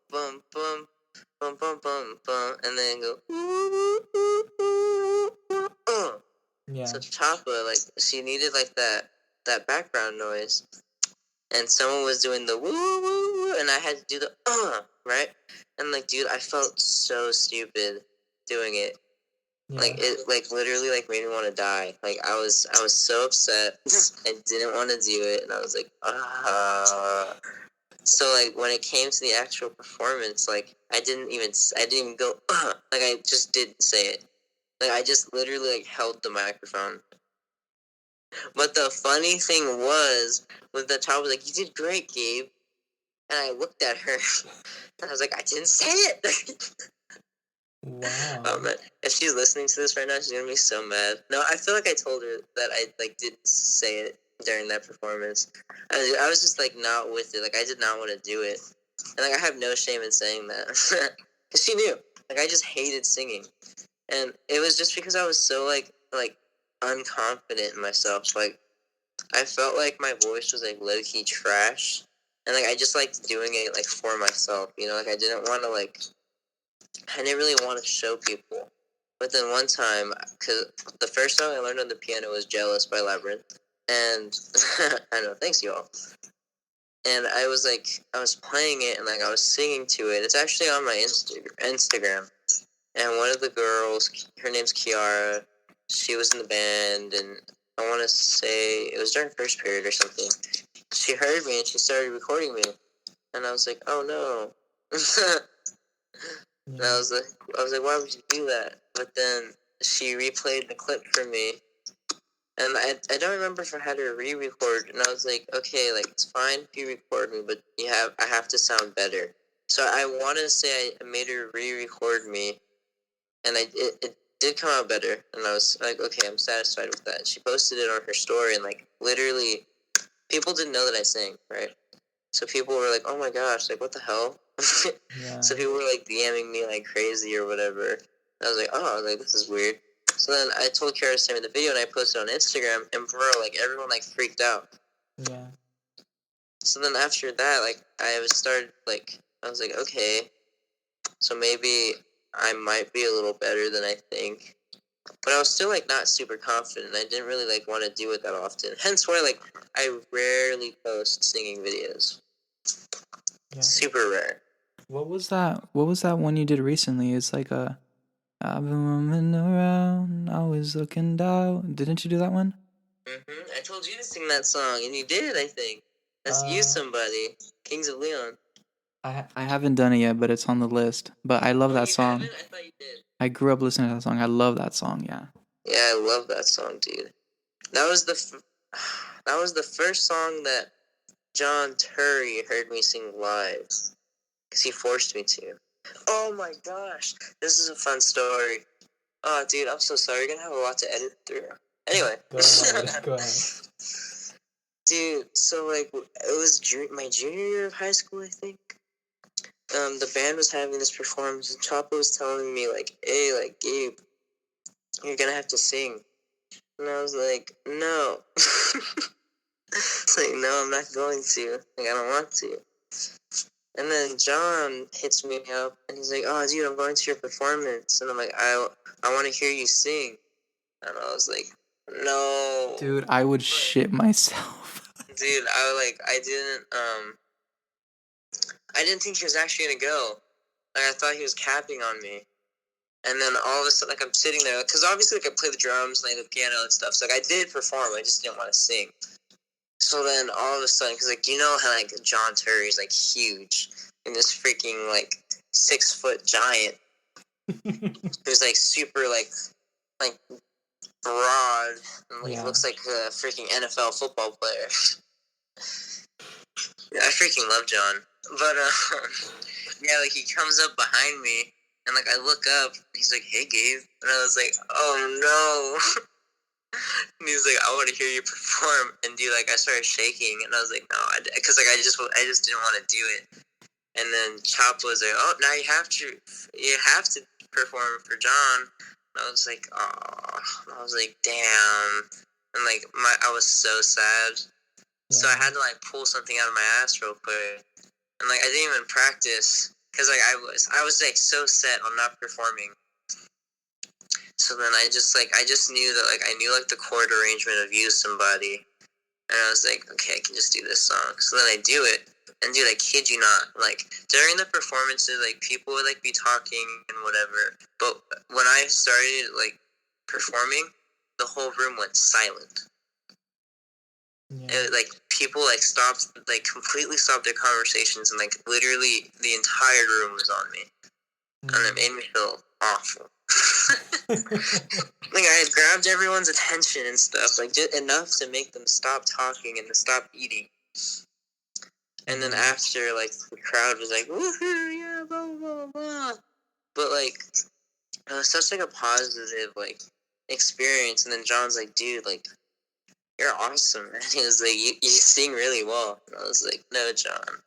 bum bum bum bum bum bum, and then go, Yeah. So Choppa, like, she needed like that background noise, and someone was doing the woo woo woo, and I had to do the right, and like, dude, I felt so stupid doing it. Yeah. Like it, like literally, like made me want to die. Like I was so upset. I didn't want to do it, and I was like, ah. So like when it came to the actual performance, like I didn't even go, like I just didn't say it. Like I just literally like held the microphone. But the funny thing was, with the child was like, "You did great, Gabe," and I looked at her, and I was like, "I didn't say it." Wow. Oh man, if she's listening to this right now, she's gonna be so mad. No, I feel like I told her that I like didn't say it during that performance. I was just like not with it. Like I did not want to do it, and like I have no shame in saying that, because she knew. Like I just hated singing, and it was just because I was so like unconfident in myself. Like I felt like my voice was like low key trash, and like I just liked doing it like for myself. You know, like I didn't want to like I didn't really want to show people. But then one time, because the first song I learned on the piano was "Jealous" by Labyrinth, and I know, thanks you all. And I was playing it and like I was singing to it. It's actually on my Instagram. And one of the girls, her name's Kiara, she was in the band, and I want to say it was during first period or something. She heard me and she started recording me, and I was like, oh no. And I was like, why would you do that? But then she replayed the clip for me, and I don't remember if I had her re-record. And I was like, okay, like it's fine if you record me, but I have to sound better. So I want to say I made her re-record me, and it did come out better. And I was like, okay, I'm satisfied with that. And she posted it on her story, and like literally, people didn't know that I sang, right? So people were like, oh my gosh, like what the hell? Yeah. So people were like DMing me like crazy or whatever. And I was like, oh, like this is weird. So then I told Kara to send me the video and I posted it on Instagram, and bro, like everyone like freaked out. Yeah. So then after that, like I was like, okay, so maybe I might be a little better than I think. But I was still like not super confident. I didn't really like want to do it that often. Hence why like I rarely post singing videos. Yeah. Super rare. What was that? What was that one you did recently? It's like a I've been roaming around, always looking down. Didn't you do that one? I told you to sing that song, and you did. I think that's you, somebody. Kings of Leon. I haven't done it yet, but it's on the list. But I love that You song. haven't? I thought you did. I grew up listening to that song. I love that song. Yeah. Yeah, I love that song, dude. That was that was the first song that John Turry heard me sing live, because he forced me to. Oh my gosh, this is a fun story. Oh, dude, I'm so sorry. You're gonna have a lot to edit through. Anyway. Go ahead. Go ahead. Dude, so like it was my junior year of high school, I think. The band was having this performance, and Choppa was telling me like, "Hey, like Gabe, you're gonna have to sing," and I was like, "No." It's like, "No, I'm not going to. Like, I don't want to." And then John hits me up, and he's like, "Oh, dude, I'm going to your performance," and I'm like, "I want to hear you sing," and I was like, "No." Dude, I would shit myself. Dude, I didn't think he was actually gonna go. Like, I thought he was capping on me. And then all of a sudden, like, I'm sitting there, because obviously, like, I play the drums, like, the piano and stuff. So, like, I did perform, I just didn't want to sing. So then, all of a sudden, because, like, you know how, like, John Terry's, like, huge. And this freaking, like, 6-foot giant. Who's, like, super, like, broad. And, like, looks like a freaking NFL football player. Yeah, I freaking love John. But, yeah, like, he comes up behind me, and, like, I look up, and he's like, "Hey, Gabe." And I was like, "Oh, no." And he's like, "I want to hear you perform." And, dude, like, I started shaking, and I was like, "No," because, like, I just didn't want to do it. And then Chop was like, "Oh, now you have to perform for John." And I was like, "Oh," I was like, "Damn." And, like, I was so sad. So I had to, like, pull something out of my ass real quick. And, like, I didn't even practice. Because, like, I was, like, so set on not performing. So then I just knew that, like, I knew, like, the chord arrangement of You Somebody. And I was like, okay, I can just do this song. So then I do it. And, dude, I kid you not, like, during the performances, like, people would, like, be talking and whatever. But when I started, like, performing, the whole room went silent. Like, people, like, completely stopped their conversations, and, like, literally the entire room was on me. And it made me feel awful. Like, I had grabbed everyone's attention and stuff, like, just enough to make them stop talking and to stop eating. And then after, like, the crowd was like, "Woohoo, yeah, blah, blah, blah." But, like, it was such, like, a positive, like, experience. And then John's like, "Dude, like, you're awesome." And he was like, you sing really well. And I was like, "No, John,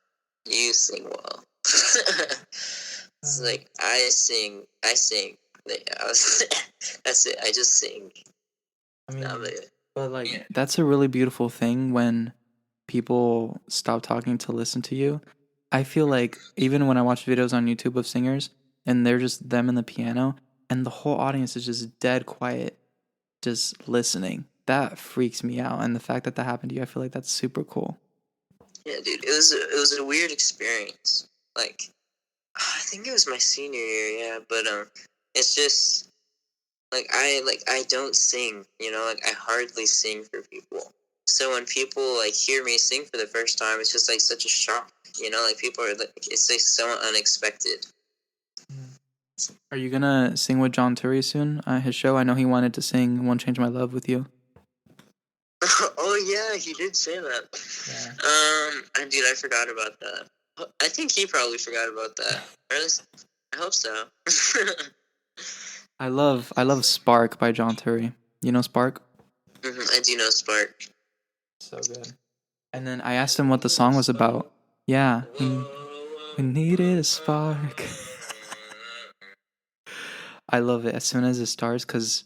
you sing well." It's like, I sing. That's it. I just sing. I mean, but like that's a really beautiful thing when people stop talking to listen to you. I feel like even when I watch videos on YouTube of singers and they're just them and the piano and the whole audience is just dead quiet, just listening. That freaks me out. And the fact that happened to you, I feel like that's super cool. Yeah, dude, it was a weird experience. Like, I think it was my senior year, yeah, but it's just I don't sing, you know, like I hardly sing for people. So when people like hear me sing for the first time, it's just like such a shock, you know, like people are like, it's like so unexpected. Are you gonna sing with John Turi soon? His show. I know he wanted to sing "Won't Change My Love" with you. Oh yeah, he did say that. Yeah. Dude, I forgot about that. I think he probably forgot about that. Or at least, I hope so. I love "Spark" by John Turi. You know Spark? I do know Spark. So good. And then I asked him what the song was about. Yeah, we needed a spark. I love it as soon as it starts because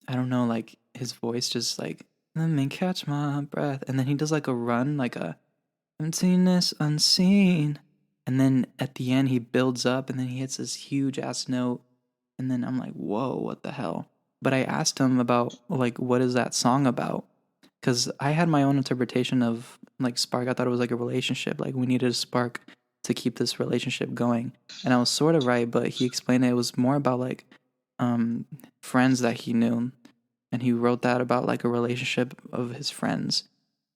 I don't know, like his voice just like let me catch my breath, and then he does like a run, like a emptiness unseen, and then at the end he builds up, and then he hits this huge ass note, and then I'm like, whoa, what the hell? But I asked him about like what is that song about? Because I had my own interpretation of like spark. I thought it was like a relationship, like we needed a spark to keep this relationship going, and I was sort of right, but he explained it was more about like um friends that he knew, and he wrote that about like a relationship of his friends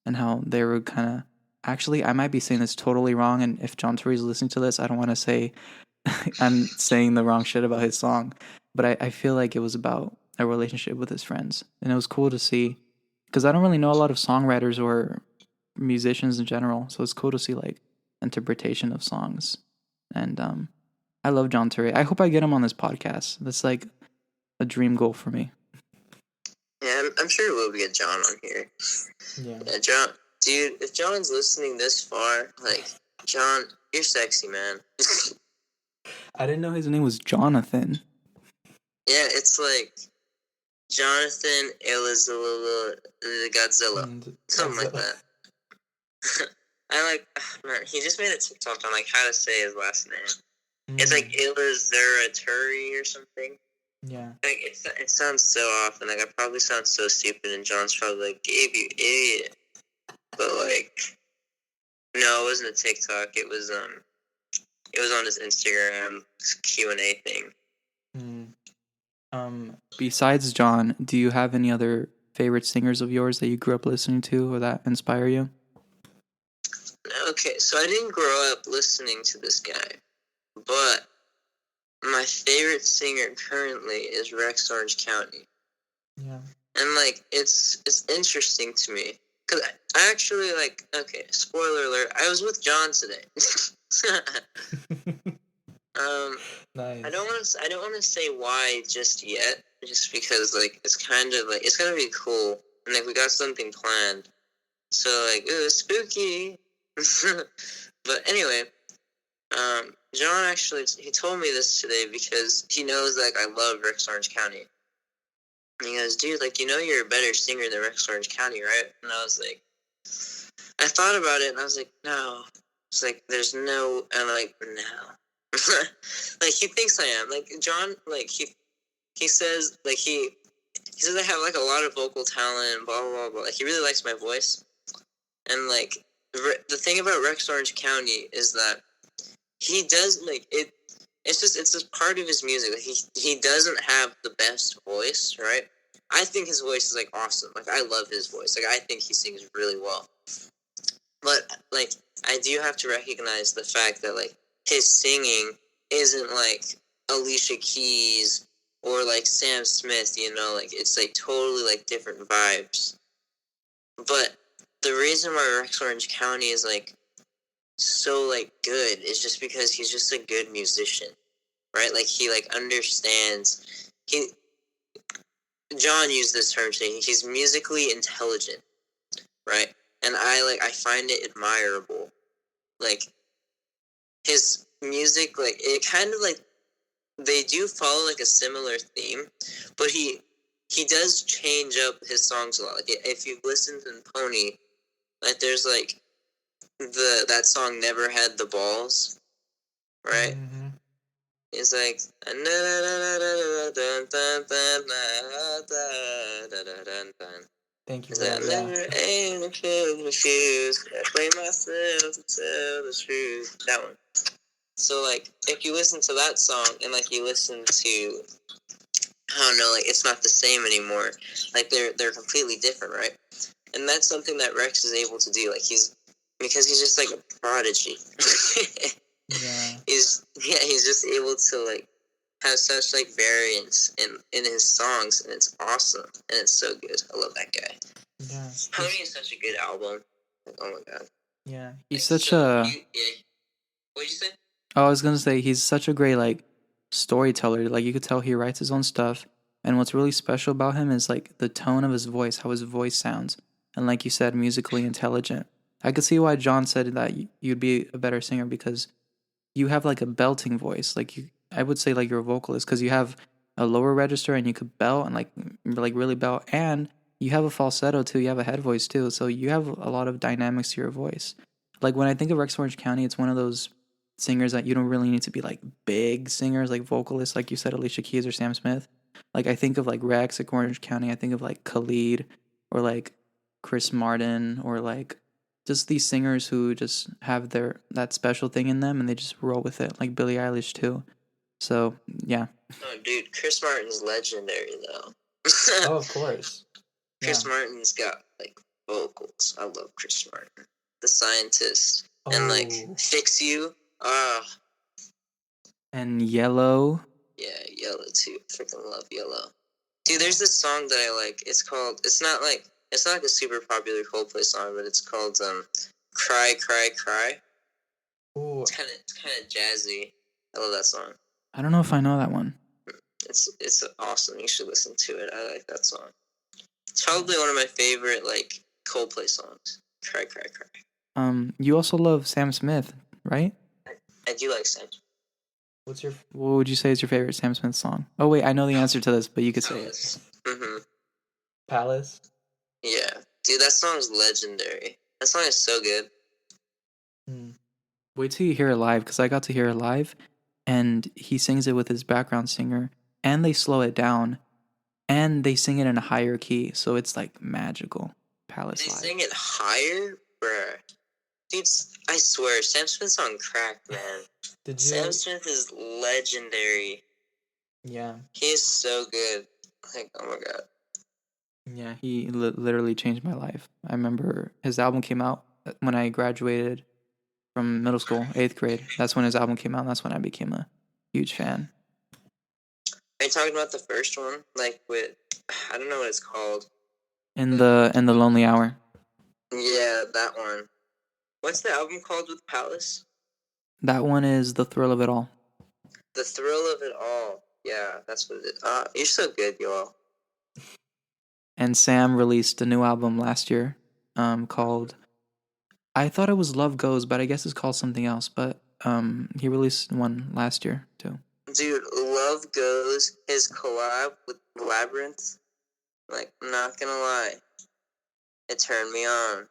and how they were kind of actually I might be saying this totally wrong, and if John Tory is listening to this, I don't want to say I'm saying the wrong shit about his song, but I feel like it was about a relationship with his friends, and it was cool to see because I don't really know a lot of songwriters or musicians in general, so it's cool to see like interpretation of songs, and I love John Tory. I hope I get him on this podcast. That's like a dream goal for me. Yeah, I'm sure we'll get John on here. Yeah. Yeah, John, dude, if John's listening this far, like, John, you're sexy, man. I didn't know his name was Jonathan. Yeah, it's like Jonathan Elizallah Godzilla. Something like that. I like, man, he just made a TikTok on like how to say his last name. It's like Ilazaraturi or something. Yeah. Like it sounds so off, and like I probably sound so stupid, and John's probably like, "Gabe, you idiot." But like, no, it wasn't a TikTok. It was on his Instagram Q&A thing. Besides John, do you have any other favorite singers of yours that you grew up listening to or that inspire you? Okay, so I didn't grow up listening to this guy, but my favorite singer currently is Rex Orange County. Yeah. And like it's interesting to me because I actually like, okay, spoiler alert, I was with John today. Nice. I don't want to say why just yet, just because like it's kind of like it's gonna be cool, and like we got something planned, so like it was spooky. But anyway, John actually he told me this today because he knows like I love Rex Orange County. And he goes, dude, like, you know you're a better singer than Rex Orange County, right? And I was like, I thought about it, and I was like, no. It's like, there's no, and I'm like, no. Like, he thinks I am. Like, John, like, he says, like, he says I have, like, a lot of vocal talent, blah, blah, blah, blah. Like, he really likes my voice. And, like, the thing about Rex Orange County is that he does, like, it's just part of his music. Like, he doesn't have the best voice, right? I think his voice is like awesome. Like I love his voice. Like I think he sings really well. But like I do have to recognize the fact that like his singing isn't like Alicia Keys or like Sam Smith, you know, like it's like totally like different vibes. But the reason why Rex Orange County is like so like good is just because he's just a good musician. Right? Like he like understands John used this term saying he's musically intelligent, right? And I find it admirable. Like his music, like it kind of like they do follow like a similar theme, but he does change up his songs a lot. Like if you've listened to Pony, like there's like that song Never Had the Balls, right? Mm-hmm. It's like thank you for for that. I never aim to refuse. I play myself to tell the truth. That one. So like, if you listen to that song and like you listen to, I don't know, like it's not the same anymore. Like they're completely different, right? And that's something that Rex is able to do. Like because he's just like a prodigy. Yeah. He's just able to like have such like variance in his songs, and it's awesome, and it's so good. I love that guy. Yeah, Pony is such a good album. Like, oh my god. Yeah, he's like, such a. What'd you say? Oh, I was gonna say he's such a great like storyteller. Like you could tell he writes his own stuff, and what's really special about him is like the tone of his voice, how his voice sounds, and like you said, musically intelligent. I could see why John said that you'd be a better singer because you have like a belting voice. Like I would say like you're a vocalist because you have a lower register and you could belt and like really belt, and you have a falsetto too. You have a head voice too, so you have a lot of dynamics to your voice. Like when I think of Rex Orange County, it's one of those singers that you don't really need to be like big singers, like vocalists, like you said, Alicia Keys or Sam Smith. Like I think of like Rex, like Orange County. I think of like Khalid or like Chris Martin or like just these singers who just have that special thing in them and they just roll with it, like Billie Eilish too. So yeah. Oh, dude, Chris Martin's legendary though. Oh, of course. Chris Martin's got like vocals. I love Chris Martin, the scientist, and like Fix You. And Yellow. Yeah, Yellow too. Freaking love Yellow. Dude, there's this song that I like. It's not like a super popular Coldplay song, but it's called Cry Cry Cry. Ooh. It's kind of jazzy. I love that song. I don't know if I know that one. It's awesome. You should listen to it. I like that song. It's probably one of my favorite like Coldplay songs. Cry, cry, cry. You also love Sam Smith, right? I do like Sam. What would you say is your favorite Sam Smith song? Oh wait, I know the answer to this, but you could say it. Mm-hmm. Palace. Yeah, dude, that song's legendary. That song is so good. Wait till you hear it live, because I got to hear it live, and he sings it with his background singer, and they slow it down, and they sing it in a higher key, so it's like magical. Palace They live. sing it higher, bruh. Dude, I swear, Sam Smith's on crack, man. Sam Smith is legendary. Yeah. He is so good. Like, oh my god. Yeah, he literally changed my life. I remember his album came out when I graduated from middle school, 8th grade. That's when his album came out, and that's when I became a huge fan. Are you talking about the first one? Like with, I don't know what it's called. In the Lonely Hour. Yeah, that one. What's the album called with Palace? That one is The Thrill of It All. The Thrill of It All. Yeah, that's what it is. You're so good, y'all. And Sam released a new album last year, called, I thought it was Love Goes, but I guess it's called something else. But he released one last year too. Dude, Love Goes, his collab with Labyrinth. Like, I'm not gonna lie, it turned me on.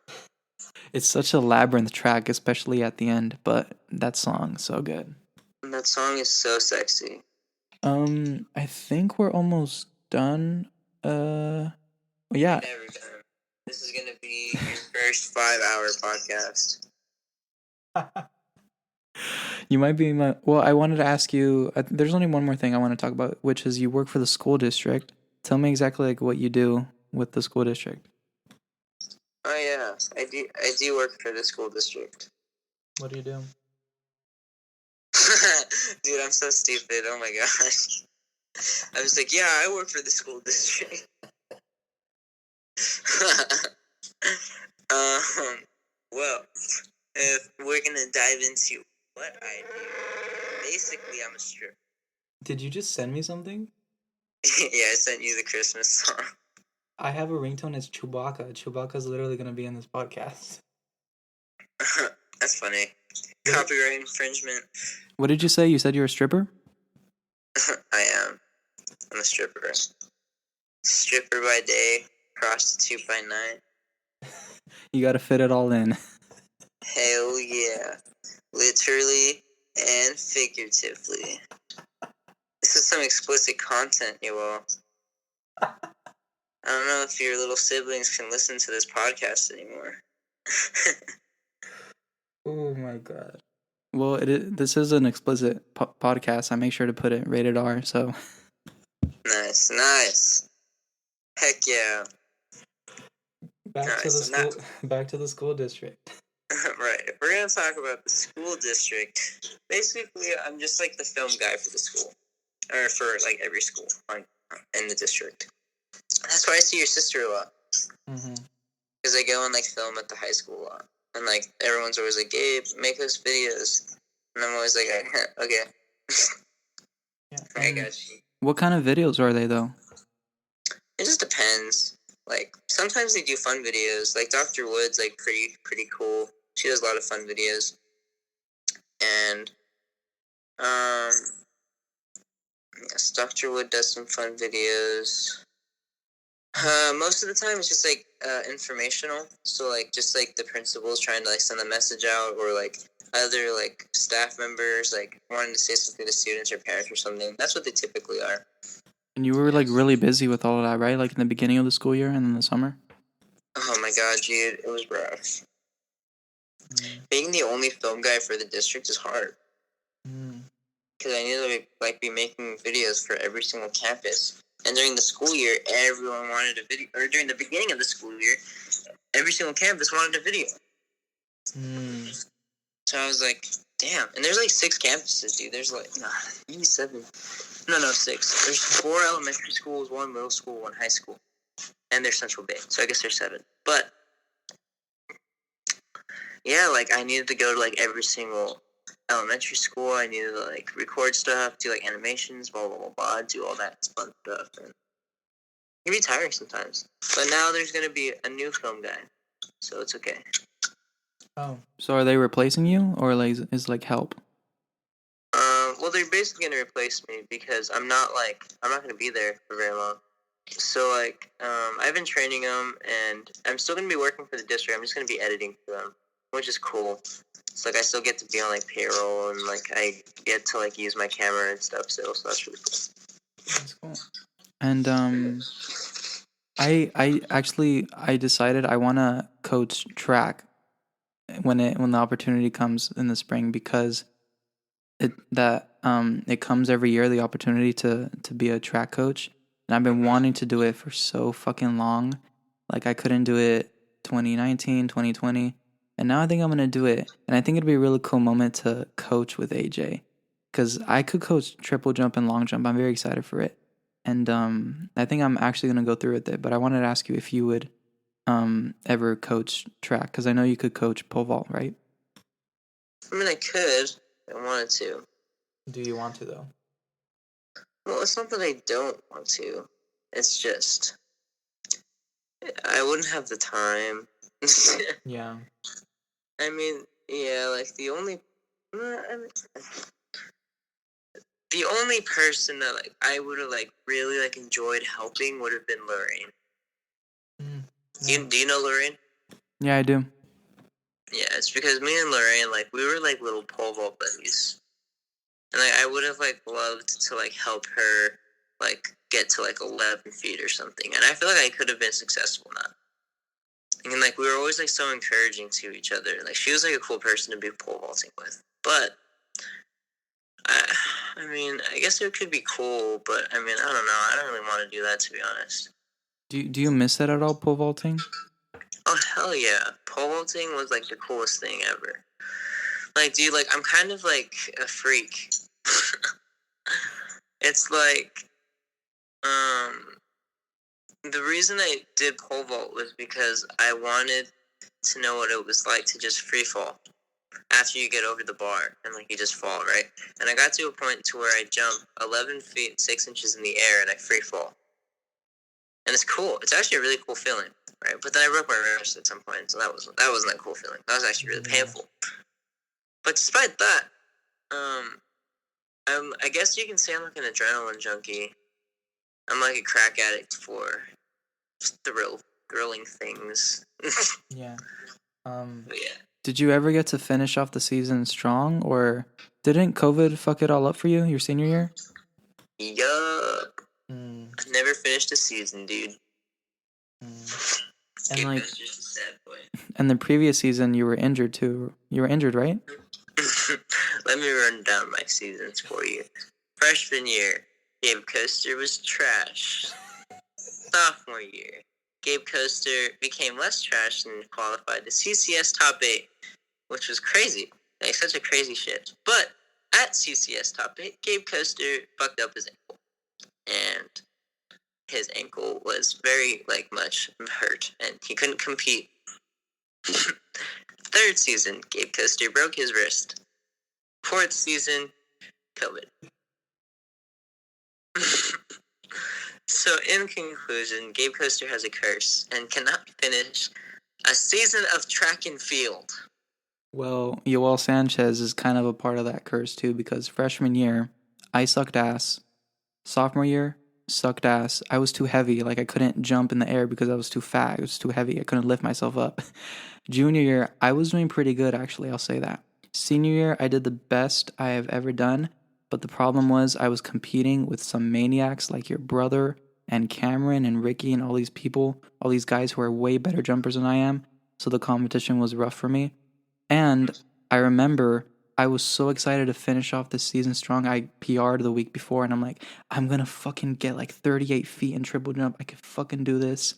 It's such a labyrinth track, especially at the end. But that song, so good. And that song is so sexy. I think we're almost done. Yeah. Never done. This is gonna be your first 5-hour podcast. You might be my. Well, I wanted to ask you. There's only one more thing I want to talk about, which is you work for the school district. Tell me exactly like what you do with the school district. Oh yeah, I do work for the school district. What do you do? Dude, I'm so stupid. Oh my gosh. I was like, yeah, I work for the school district. Well, if we're gonna dive into what I do, basically I'm a stripper. Did you just send me something? Yeah, I sent you the Christmas song. I have a ringtone. It's Chewbacca. Chewbacca's literally gonna be in this podcast. That's funny. Copyright infringement. What did you say? You said you're a stripper? I am. I'm a stripper. Stripper by day, prostitute by night. You gotta fit it all in. Hell yeah. Literally and figuratively. This is some explicit content, you all. I don't know if your little siblings can listen to this podcast anymore. Oh my god. Well, this is an explicit podcast. I make sure to put it rated R, so. Nice. Heck yeah. Back to the school district. Right. If we're going to talk about the school district, basically, I'm just like the film guy for the school. Or for like every school in the district. That's why I see your sister a lot. Because I go and like film at the high school a lot. And like everyone's always like, Gabe, make us videos. And I'm always like, okay. Yeah. I got you. What kind of videos are they though? It just depends. Like sometimes they do fun videos. Like Dr. Wood's like pretty cool. She does a lot of fun videos. And yes, Dr. Wood does some fun videos. Most of the time it's just like informational. So like just like the principals trying to like send a message out, or like other like staff members like wanting to say something to students or parents or something. That's what they typically are. And you were like really busy with all of that, right? Like in the beginning of the school year and in the summer? Oh my god, dude, it was rough. Being the only film guy for the district is hard. Because I need to like be making videos for every single campus. And during the school year, everyone wanted a video. Or during the beginning of the school year, every single campus wanted a video. So I was like, damn. And there's like 6 campuses, dude. There's like, maybe 7. No, 6. There's 4 elementary schools, 1 middle school, 1 high school. And there's Central Bay. So I guess there's 7. But, yeah, like I needed to go to like every single elementary school. I needed to like record stuff, do like animations, blah blah blah blah, do all that fun stuff, and it can be tiring sometimes. But now there's gonna be a new film guy, so it's okay. Oh. So are they replacing you, or like is like help? Well, they're basically gonna replace me because I'm not gonna be there for very long. So like, I've been training them, and I'm still gonna be working for the district. I'm just gonna be editing for them, which is cool. It's like I still get to be on like payroll, and like I get to like use my camera and stuff still. So that's really cool. That's cool. And I decided I want to coach track when the opportunity comes in the spring, because it comes every year, the opportunity to be a track coach, and I've been wanting to do it for so fucking long. Like I couldn't do it 2019, 2020, and now I think I'm gonna do it, and I think it'd be a really cool moment to coach with AJ, because I could coach triple jump and long jump. I'm very excited for it, and I think I'm actually gonna go through with it. But I wanted to ask you if you would ever coach track, because I know you could coach pole vault, right? I mean, I could. I wanted to. Do you want to though? Well, it's not that I don't want to. It's just I wouldn't have the time. Yeah. I mean, yeah, like I mean, the only person that like I would have like really like enjoyed helping would have been Lorraine. Yeah. Do you know Lorraine? Yeah, I do. Yeah, it's because me and Lorraine like we were like little pole vault buddies, and like I would have like loved to like help her like get to like 11 feet or something, and I feel like I could have been successful in that. And like we were always like so encouraging to each other. Like she was like a cool person to be pole vaulting with, but I mean, I guess it could be cool, but I mean, I don't know. I don't really want to do that, to be honest. Do you miss that at all, pole vaulting? Oh hell yeah! Pole vaulting was like the coolest thing ever. Like, dude, like I'm kind of like a freak. It's like, the reason I did pole vault was because I wanted to know what it was like to just free fall after you get over the bar and like you just fall, right? And I got to a point to where I jump 11 feet 6 inches in the air and I free fall, and it's cool. It's actually a really cool feeling, right? But then I broke my wrist at some point, so that wasn't a cool feeling. That was actually really painful. But despite that, I guess you can say I'm like an adrenaline junkie. I'm like a crack addict for just thrilling things. Yeah. But yeah. Did you ever get to finish off the season strong, or didn't COVID fuck it all up for you your senior year? Yup. I never finished a season, dude. And like, just a sad boy. and the previous season you were injured too. You were injured, right? Let me run down my seasons for you. Freshman year, Gabecoaster was trash. Sophomore year, Gabecoaster became less trash and qualified to CCS top 8, which was crazy. Like, such a crazy shit. But at CCS top 8, Gabecoaster fucked up his ankle. And his ankle was very, like, much hurt, and he couldn't compete. Third season, Gabecoaster broke his wrist. Fourth season, COVID. So, in conclusion, Gabecoaster has a curse and cannot finish a season of track and field. Well, Yoel Sanchez is kind of a part of that curse too, because freshman year, I sucked ass. Sophomore year, sucked ass. I was too heavy. Like I couldn't jump in the air because I was too fat. I was too heavy. I couldn't lift myself up. Junior year, I was doing pretty good actually, I'll say that. Senior year, I did the best I have ever done, but the problem was I was competing with some maniacs like your brother and Cameron and Ricky and all these people, all these guys who are way better jumpers than I am. So the competition was rough for me. And I remember I was so excited to finish off the season strong. I PR'd the week before, and I'm like, I'm gonna fucking get like 38 feet in triple jump. I could fucking do this.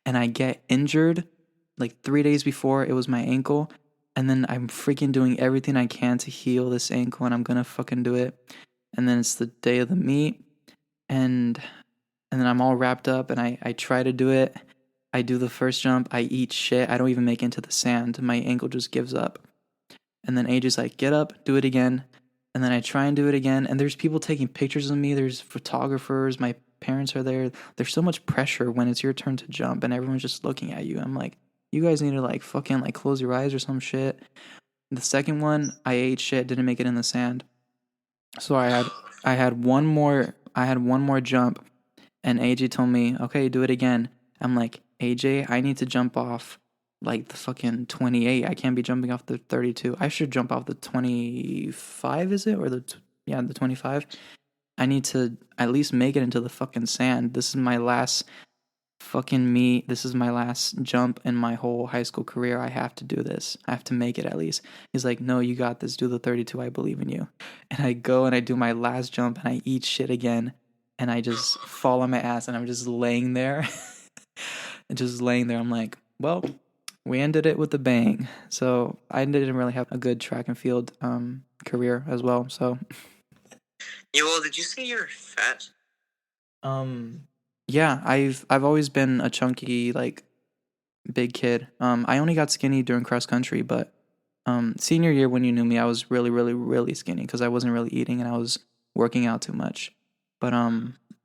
And I get injured like 3 days before. It was my ankle. And then I'm freaking doing everything I can to heal this ankle, and I'm gonna fucking do it. And then it's the day of the meet, and then I'm all wrapped up, and I try to do it. I do the first jump. I eat shit. I don't even make it into the sand. My ankle just gives up. And then AJ's like, get up, do it again. And then I try and do it again. And there's people taking pictures of me. There's photographers. My parents are there. There's so much pressure when it's your turn to jump and everyone's just looking at you. I'm like, you guys need to like fucking like close your eyes or some shit. The second one, I ate shit, didn't make it in the sand. So I had one more jump, and AJ told me, okay, do it again. I'm like, AJ, I need to jump off like the fucking 28. I can't be jumping off the 32. I should jump off the 25, is it? Or yeah, the 25. I need to at least make it into the fucking sand. This is my last fucking me. This is my last jump in my whole high school career. I have to do this. I have to make it at least. He's like, no, you got this. Do the 32. I believe in you. And I go and I do my last jump and I eat shit again. And I just fall on my ass and I'm just laying there. And just laying there. I'm like, well, we ended it with a bang. So I didn't really have a good track and field career as well. So Well, did you say you're fat? yeah, I've always been a chunky like big kid. I only got skinny during cross country, but senior year when you knew me, I was really really really skinny because I wasn't really eating and I was working out too much. But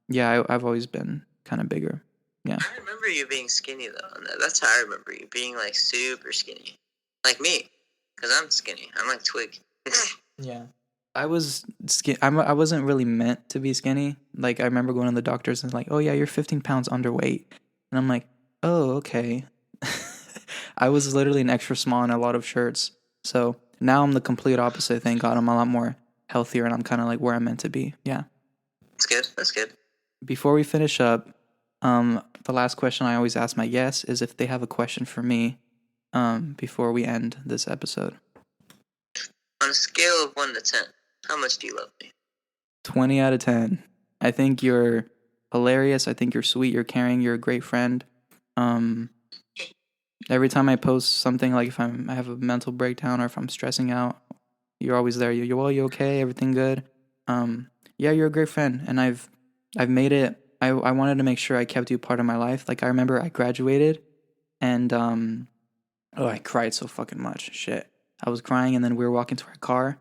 yeah, I've always been kind of bigger. Yeah. I remember you being skinny though. That's how I remember you being like super skinny, like me, because I'm skinny. I'm like twig. Yeah. I was I wasn't really meant to be skinny. Like I remember going to the doctors and like, oh yeah, you're 15 pounds underweight, and I'm like, oh okay. I was literally an extra small in a lot of shirts. So now I'm the complete opposite. Thank God, I'm a lot more healthier, and I'm kind of like where I'm meant to be. Yeah. That's good. That's good. Before we finish up, the last question I always ask my guests is if they have a question for me, before we end this episode. On a scale of 1 to 10, how much do you love me? 20 out of 10. I think you're hilarious. I think you're sweet. You're caring. You're a great friend. Every time I post something, like if I have a mental breakdown or if I'm stressing out, you're always there. You okay? Everything good? Yeah, you're a great friend, and I've made it. I wanted to make sure I kept you part of my life. Like I remember I graduated, and oh, I cried so fucking much. Shit, I was crying, and then we were walking to our car,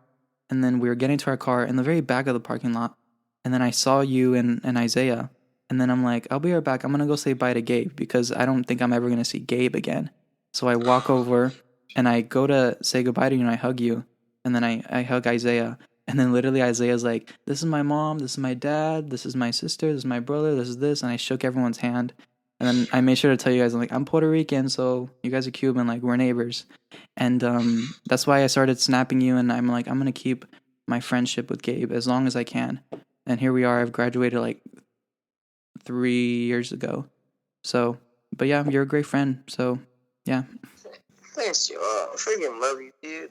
and then we were getting to our car in the very back of the parking lot, and then I saw you and Isaiah, and then I'm like, I'll be right back. I'm gonna go say bye to Gabe because I don't think I'm ever gonna see Gabe again. So I walk over and I go to say goodbye to you and I hug you, and then I hug Isaiah, and then literally Isaiah's like, this is my mom, this is my dad, this is my sister, this is my brother, this is this, and I shook everyone's hand. And then I made sure to tell you guys, I'm like, I'm Puerto Rican, so you guys are Cuban, like we're neighbors. And that's why I started snapping you, and I'm like, I'm gonna keep my friendship with Gabe as long as I can. And here we are. I've graduated like 3 years ago. So, but yeah, you're a great friend. So, yeah. Thanks, you all. I freaking love you, dude.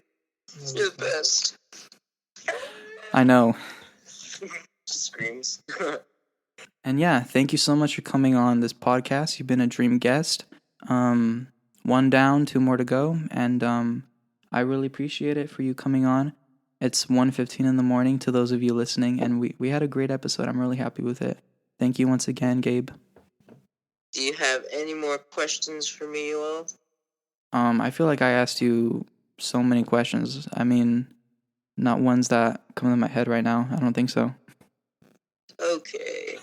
You're the best. I know. Screams. And yeah, thank you so much for coming on this podcast. You've been a dream guest. One down, two more to go, and I really appreciate it for you coming on. It's 1:15 in the morning to those of you listening, and we had a great episode. I'm really happy with it. Thank you once again, Gabe. Do you have any more questions for me, you all? I feel like I asked you so many questions. I mean, not ones that come to my head right now. I don't think so. Okay.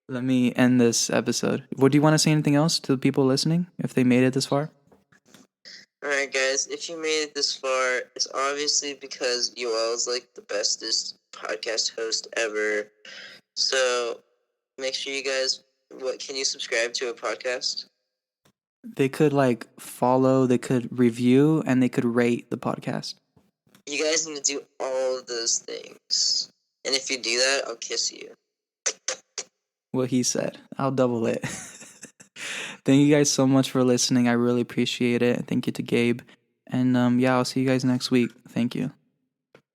Let me end this episode. Would you want to say anything else to the people listening if they made it this far? Alright, guys, if you made it this far, it's obviously because you all is like the bestest podcast host ever. So make sure you guys, can you subscribe to a podcast? They could like follow, they could review, and they could rate the podcast. You guys need to do all of those things. And if you do that, I'll kiss you. What he said. I'll double it. Thank you guys so much for listening. I really appreciate it. Thank you to Gabe. And yeah, I'll see you guys next week. Thank you.